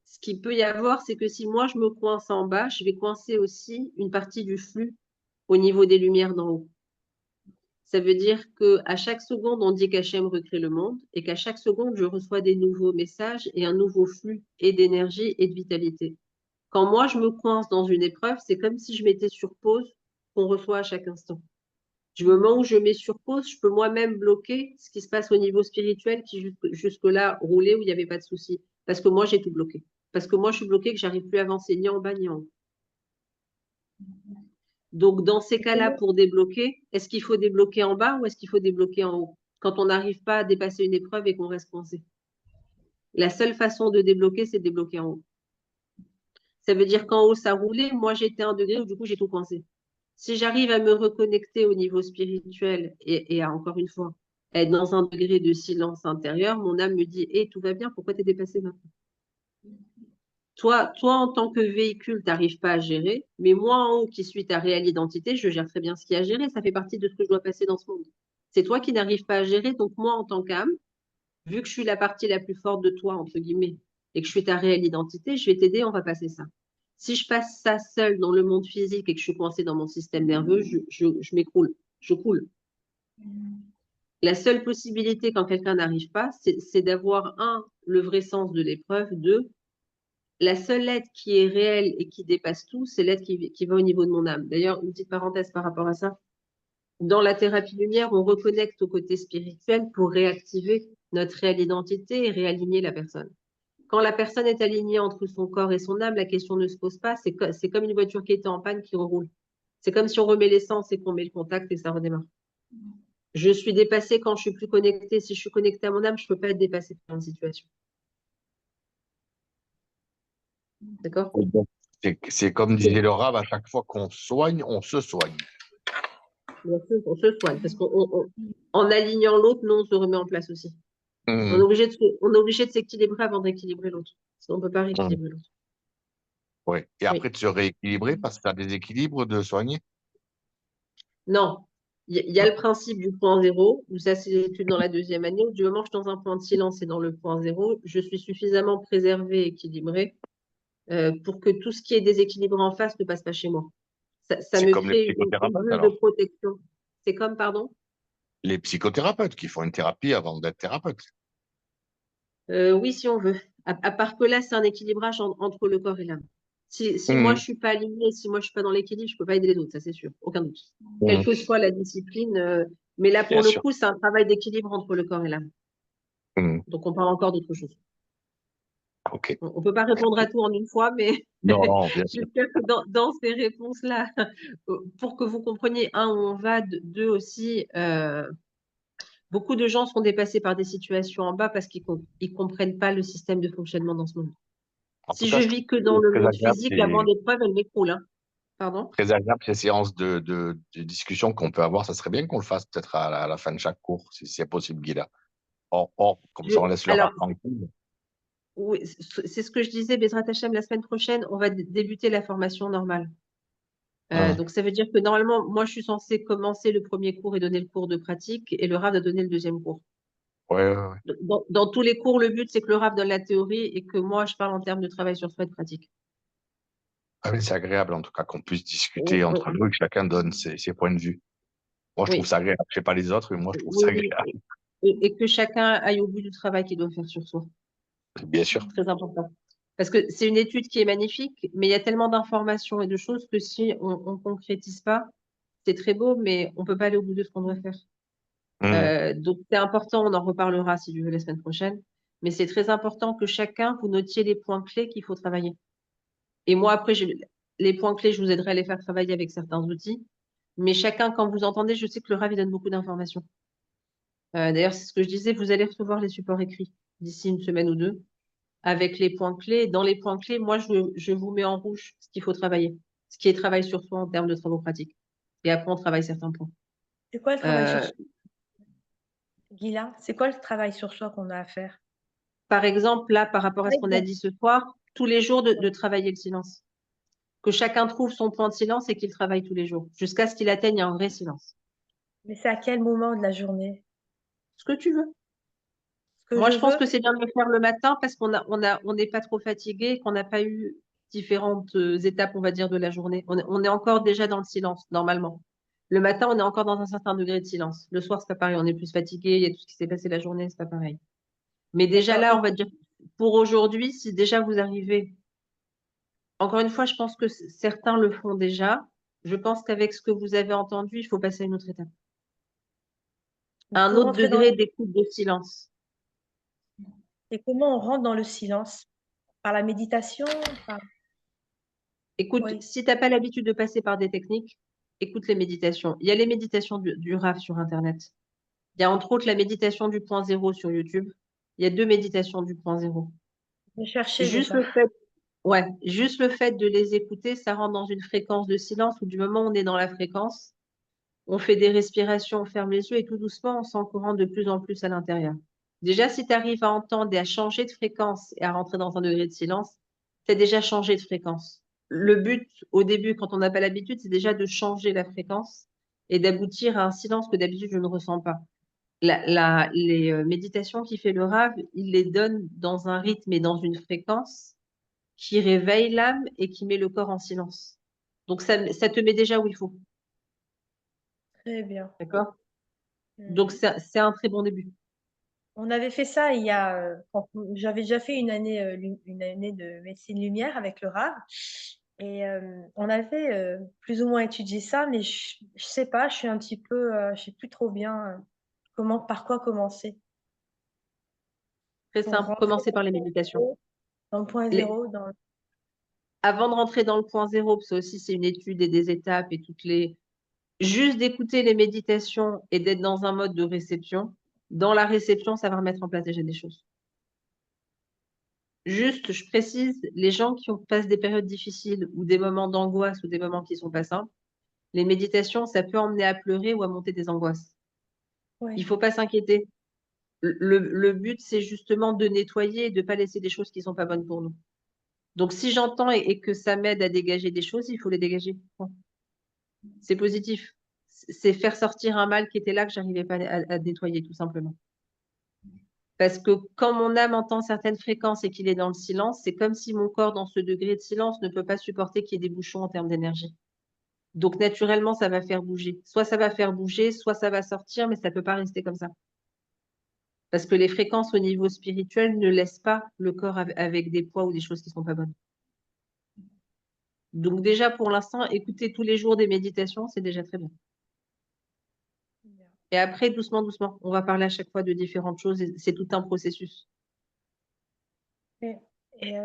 Ce qu'il peut y avoir, c'est que si moi je me coince en bas, je vais coincer aussi une partie du flux au niveau des lumières d'en haut. Ça veut dire qu'à chaque seconde, on dit qu'Hachem recrée le monde et qu'à chaque seconde, je reçois des nouveaux messages et un nouveau flux et d'énergie et de vitalité. Quand moi, je me coince dans une épreuve, c'est comme si je mettais sur pause qu'on reçoit à chaque instant. Du moment où je mets sur pause, je peux moi-même bloquer ce qui se passe au niveau spirituel qui jusque-là roulait où il n'y avait pas de souci. Parce que moi, j'ai tout bloqué. Parce que moi, je suis bloquée, que j'arrive plus à avancer ni en bas ni en haut. Donc, dans ces cas-là, pour débloquer, est-ce qu'il faut débloquer en bas ou est-ce qu'il faut débloquer en haut? Quand on n'arrive pas à dépasser une épreuve et qu'on reste coincé. La seule façon de débloquer, c'est de débloquer en haut. Ça veut dire qu'en haut, ça roulait. Moi, j'étais à un degré où du coup, j'ai tout coincé. Si j'arrive à me reconnecter au niveau spirituel et à, encore une fois, être dans un degré de silence intérieur, mon âme me dit, hé, tout va bien, pourquoi t'es dépassé maintenant? Toi, en tant que véhicule, tu n'arrives pas à gérer, mais moi, en haut, qui suis ta réelle identité, je gère très bien ce qu'il y a à gérer. Ça fait partie de ce que je dois passer dans ce monde. C'est toi qui n'arrives pas à gérer, donc moi, en tant qu'âme, vu que je suis la partie la plus forte de toi, entre guillemets, et que je suis ta réelle identité, je vais t'aider, on va passer ça. Si je passe ça seul dans le monde physique et que je suis coincée dans mon système nerveux, je m'écroule, je coule. La seule possibilité quand quelqu'un n'arrive pas, c'est d'avoir, un, le vrai sens de l'épreuve, deux, la seule aide qui est réelle et qui dépasse tout, c'est l'aide qui va au niveau de mon âme. D'ailleurs, une petite parenthèse par rapport à ça. Dans la thérapie lumière, on reconnecte au côté spirituel pour réactiver notre réelle identité et réaligner la personne. Quand la personne est alignée entre son corps et son âme, la question ne se pose pas. C'est comme une voiture qui était en panne qui roule. C'est comme si on remet l'essence et qu'on met le contact et ça redémarre. Je suis dépassée quand je suis plus connectée. Si je suis connectée à mon âme, je ne peux pas être dépassée par une situation. D'accord? Donc, c'est comme disait le Rav, à chaque fois qu'on soigne, on se soigne. Bien sûr, on se soigne, parce qu'en alignant l'autre, nous, on se remet en place aussi. On est obligé de s'équilibrer avant d'équilibrer l'autre. Sinon, on ne peut pas rééquilibrer l'autre. Ouais. Et Oui. après de se rééquilibrer parce que tu as des équilibres de soigner. Non. Il y a le principe du point zéro, où ça, c'est l'étude dans la deuxième année, où du moment que je suis dans un point de silence et dans le point zéro, je suis suffisamment préservée et équilibrée pour que tout ce qui est déséquilibré en face ne passe pas chez moi. Ça C'est me comme les crée une psychothérapeutes bulle de alors. protection. C'est comme, pardon? Les psychothérapeutes qui font une thérapie avant d'être thérapeute. Oui, si on veut. À part que là, c'est un équilibrage entre le corps et l'âme. Si moi, je ne suis pas alignée, si moi, je ne suis pas dans l'équilibre, je ne peux pas aider les autres, ça c'est sûr, aucun doute. Quelle que soit la discipline, mais là, pour Bien le sûr. coup, c'est un travail d'équilibre entre le corps et l'âme. Donc, on parle encore d'autre chose. Ok. On ne peut pas répondre à tout en une fois, mais Non, bien sûr. j'espère que dans ces réponses-là, pour que vous compreniez, un, où on va, deux aussi, beaucoup de gens sont dépassés par des situations en bas parce qu'ils ne comprennent pas le système de fonctionnement dans ce monde. En tout Si cas, je je trouve vis que que dans c'est le très monde agréable, physique, la bande d'épreuve, elle m'écroule. Hein. Pardon? très agréable ces séances de discussion qu'on peut avoir. Ça serait bien qu'on le fasse peut-être à la fin de chaque cours, si c'est possible, Guilla. Comme ça, on laisse le rap Alors, tranquille. oui, c'est ce que je disais, Bezrat Hachem, la semaine prochaine, on va débuter la formation normale. Donc, ça veut dire que normalement, moi, je suis censée commencer le premier cours et donner le cours de pratique, et le RAV doit donner le deuxième cours. Ouais. Dans tous les cours, le but, c'est que le RAV donne la théorie et que moi, je parle en termes de travail sur soi et de pratique. Ah oui, c'est agréable en tout cas qu'on puisse discuter entre nous et que chacun donne ses points de vue. Moi, je trouve Oui, ça agréable. Je sais pas les autres, mais moi, je trouve ça oui, oui. agréable. Et que chacun aille au bout du travail qu'il doit faire sur soi. Bien sûr. Très important. Parce que c'est une étude qui est magnifique, mais il y a tellement d'informations et de choses que si on ne concrétise pas, c'est très beau, mais on ne peut pas aller au bout de ce qu'on doit faire. Donc, c'est important, on en reparlera si tu veux la semaine prochaine, mais c'est très important que chacun, vous notiez les points clés qu'il faut travailler. Et moi, après, les points clés, je vous aiderai à les faire travailler avec certains outils, mais chacun, quand vous entendez, je sais que le RAV, il donne beaucoup d'informations. D'ailleurs, c'est ce que je disais, vous allez recevoir les supports écrits d'ici une semaine ou deux, avec les points clés. Dans les points clés, moi, je vous mets en rouge ce qu'il faut travailler, ce qui est travail sur soi en termes de travaux pratiques. Et après, on travaille certains points. C'est quoi le travail sur Euh, soi, Guilla? C'est quoi le travail sur soi qu'on a à faire? Par exemple, là, par rapport à Par ce qu'on a exemple. dit ce soir, tous les jours de travailler le silence. Que chacun trouve son point de silence et qu'il travaille tous les jours, jusqu'à ce qu'il atteigne un vrai silence. Mais c'est à quel moment de la journée? Ce que tu veux. Ce que Moi, je je pense veux? que c'est bien de le faire le matin parce on n'est pas trop fatigué, qu'on n'a pas eu différentes étapes, on va dire, de la journée. On est encore déjà dans le silence, normalement. Le matin, on est encore dans un certain degré de silence. Le soir, c'est pas pareil. On est plus fatigué. Il y a tout ce qui s'est passé la journée, c'est pas pareil. Mais déjà D'accord. là, on va dire, pour aujourd'hui, si déjà vous arrivez, encore une fois, je pense que certains le font déjà. Je pense qu'avec ce que vous avez entendu, il faut passer à une autre étape. Un Pour autre rentrer dans degré d'écoute de silence. Et comment on rentre dans le silence? Par la méditation? Écoute, Oui. si tu n'as pas l'habitude de passer par des techniques, écoute les méditations. Il y a les méditations du RAV sur Internet. Il y a entre autres la méditation du point zéro sur YouTube. Il y a 2 méditations du point zéro. Je cherchais Juste déjà. le fait, ouais, juste le fait de les écouter, ça rentre dans une fréquence de silence où du moment où on est dans la fréquence, on fait des respirations, on ferme les yeux et tout doucement, on sent qu'on rentre de plus en plus à l'intérieur. Déjà, si tu arrives à entendre et à changer de fréquence et à rentrer dans un degré de silence, tu as déjà changé de fréquence. Le but, au début, quand on n'a pas l'habitude, c'est déjà de changer la fréquence et d'aboutir à un silence que d'habitude je ne ressens pas. Les méditations qui fait le RAV, il les donne dans un rythme et dans une fréquence qui réveille l'âme et qui met le corps en silence. Donc, ça te met déjà où il faut. Très bien. D'accord? Donc, c'est un très bon début. On avait fait ça il y a. J'avais déjà fait une année de médecine lumière avec le RAV. Et on avait plus ou moins étudié ça, mais je sais pas, je suis un petit peu. Je sais plus trop bien par quoi commencer Très pour simple. rentrer Commencez par les méditations. dans le point Les- zéro. Avant de rentrer dans le point zéro, parce que aussi c'est une étude et des étapes et juste d'écouter les méditations et d'être dans un mode de réception. Dans la réception, ça va remettre en place déjà des choses. Juste, je précise, les gens qui passent des périodes difficiles ou des moments d'angoisse ou des moments qui sont pas simples, les méditations, ça peut emmener à pleurer ou à monter des angoisses. Il Oui. faut pas s'inquiéter. Le but, c'est justement de nettoyer et de pas laisser des choses qui sont pas bonnes pour nous. Donc, si j'entends et que ça m'aide à dégager des choses, il faut les dégager. Point. C'est positif. C'est faire sortir un mal qui était là que j'arrivais pas à nettoyer, tout simplement. Parce que quand mon âme entend certaines fréquences et qu'il est dans le silence, c'est comme si mon corps, dans ce degré de silence, ne peut pas supporter qu'il y ait des bouchons en termes d'énergie. Donc, naturellement, ça va faire bouger. Soit ça va faire bouger, soit ça va sortir, mais ça ne peut pas rester comme ça. Parce que les fréquences au niveau spirituel ne laissent pas le corps avec des poids ou des choses qui ne sont pas bonnes. Donc, déjà, pour l'instant, écouter tous les jours des méditations, c'est déjà très bien. Et après, doucement, doucement, on va parler à chaque fois de différentes choses. C'est tout un processus. Et,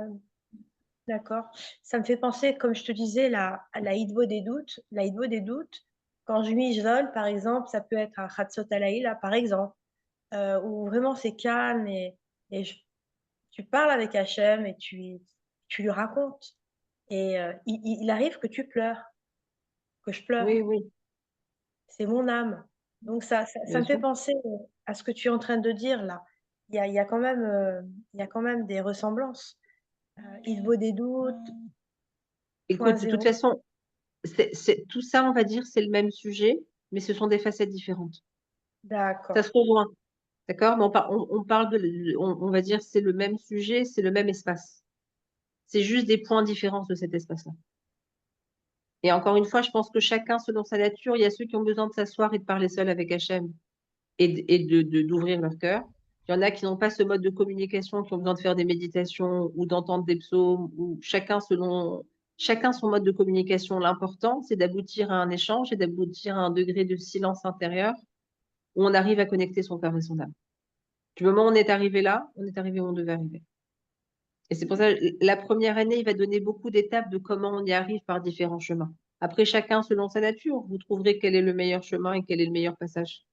d'accord. Ça me fait penser, comme je te disais, à la Hidvo des doutes. La Hidvo des doutes, quand je m'isole, par exemple, ça peut être un Hatzot Alaïla, par exemple, où vraiment c'est calme et tu parles avec Hachem et tu lui racontes. Et il arrive que tu pleures, que je pleure. Oui, oui, C'est mon âme. Donc ça bien me fait sûr. penser à ce que tu es en train de dire là. Il y a quand même des ressemblances. Il vaut des doutes, point Écoute, de toute zéro. façon, tout ça, on va dire, c'est le même sujet, mais ce sont des facettes différentes. Ça D'accord. se rejoint, d'accord? Mais on parle on va dire, c'est le même sujet, c'est le même espace. C'est juste des points différents de cet espace-là. Et encore une fois, je pense que chacun, selon sa nature, il y a ceux qui ont besoin de s'asseoir et de parler seul avec Hachem d'ouvrir leur cœur. Il y en a qui n'ont pas ce mode de communication, qui ont besoin de faire des méditations ou d'entendre des psaumes, ou chacun son mode de communication. L'important, c'est d'aboutir à un échange et d'aboutir à un degré de silence intérieur où on arrive à connecter son cœur et son âme. Du moment où on est arrivé là, on est arrivé où on devait arriver. Et c'est pour ça, la première année, il va donner beaucoup d'étapes de comment on y arrive par différents chemins. Après, chacun selon sa nature, vous trouverez quel est le meilleur chemin et quel est le meilleur passage.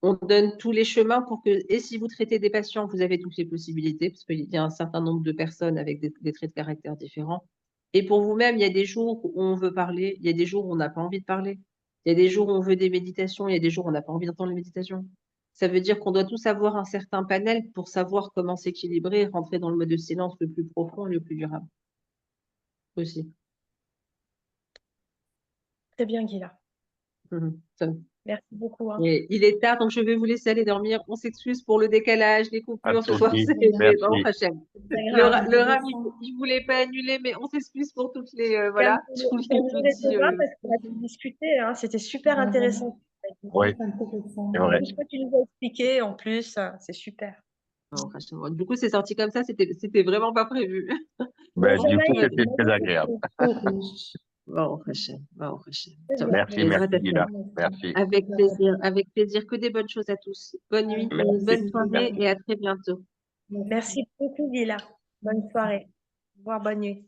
On donne tous les chemins pour que, et si vous traitez des patients, vous avez toutes les possibilités, parce qu'il y a un certain nombre de personnes avec des traits de caractère différents. Et pour vous-même, il y a des jours où on veut parler, il y a des jours où on n'a pas envie de parler, il y a des jours où on veut des méditations, il y a des jours où on n'a pas envie d'entendre les méditations. Ça veut dire qu'on doit tous avoir un certain panel pour savoir comment s'équilibrer et rentrer dans le mode de silence le plus profond et le plus durable aussi. Très bien, Guilla. Ça. Merci beaucoup. Hein. Et il est tard, donc je vais vous laisser aller dormir. On s'excuse pour le décalage, les Pas de coupures ce soir. souci. C'est bon, Merci. Hachem. C'est Le grave. RAM, il voulait pas annuler, mais on s'excuse pour toutes les voilà, tous les Calme-toi les petits. débats parce qu'on a pu discuter. Hein. C'était super intéressant. Oui, C'est intéressant. c'est vrai. Tout ce que tu nous as expliqué en plus, c'est super. Bon, Hachem. Du coup, c'est sorti comme ça, c'était vraiment pas prévu. Ben, Ça du va, coup, il c'était y a très agréable. Très riche. Bon, Hachem. Bon, Hachem. Ça va. Merci, Et merci, Hachem. Gila. Merci. Avec plaisir, avec plaisir. Que des bonnes choses à tous. Bonne nuit, Merci. bonne soirée et à très bientôt. Merci beaucoup, Lila. Bonne soirée. Au revoir, bonne nuit.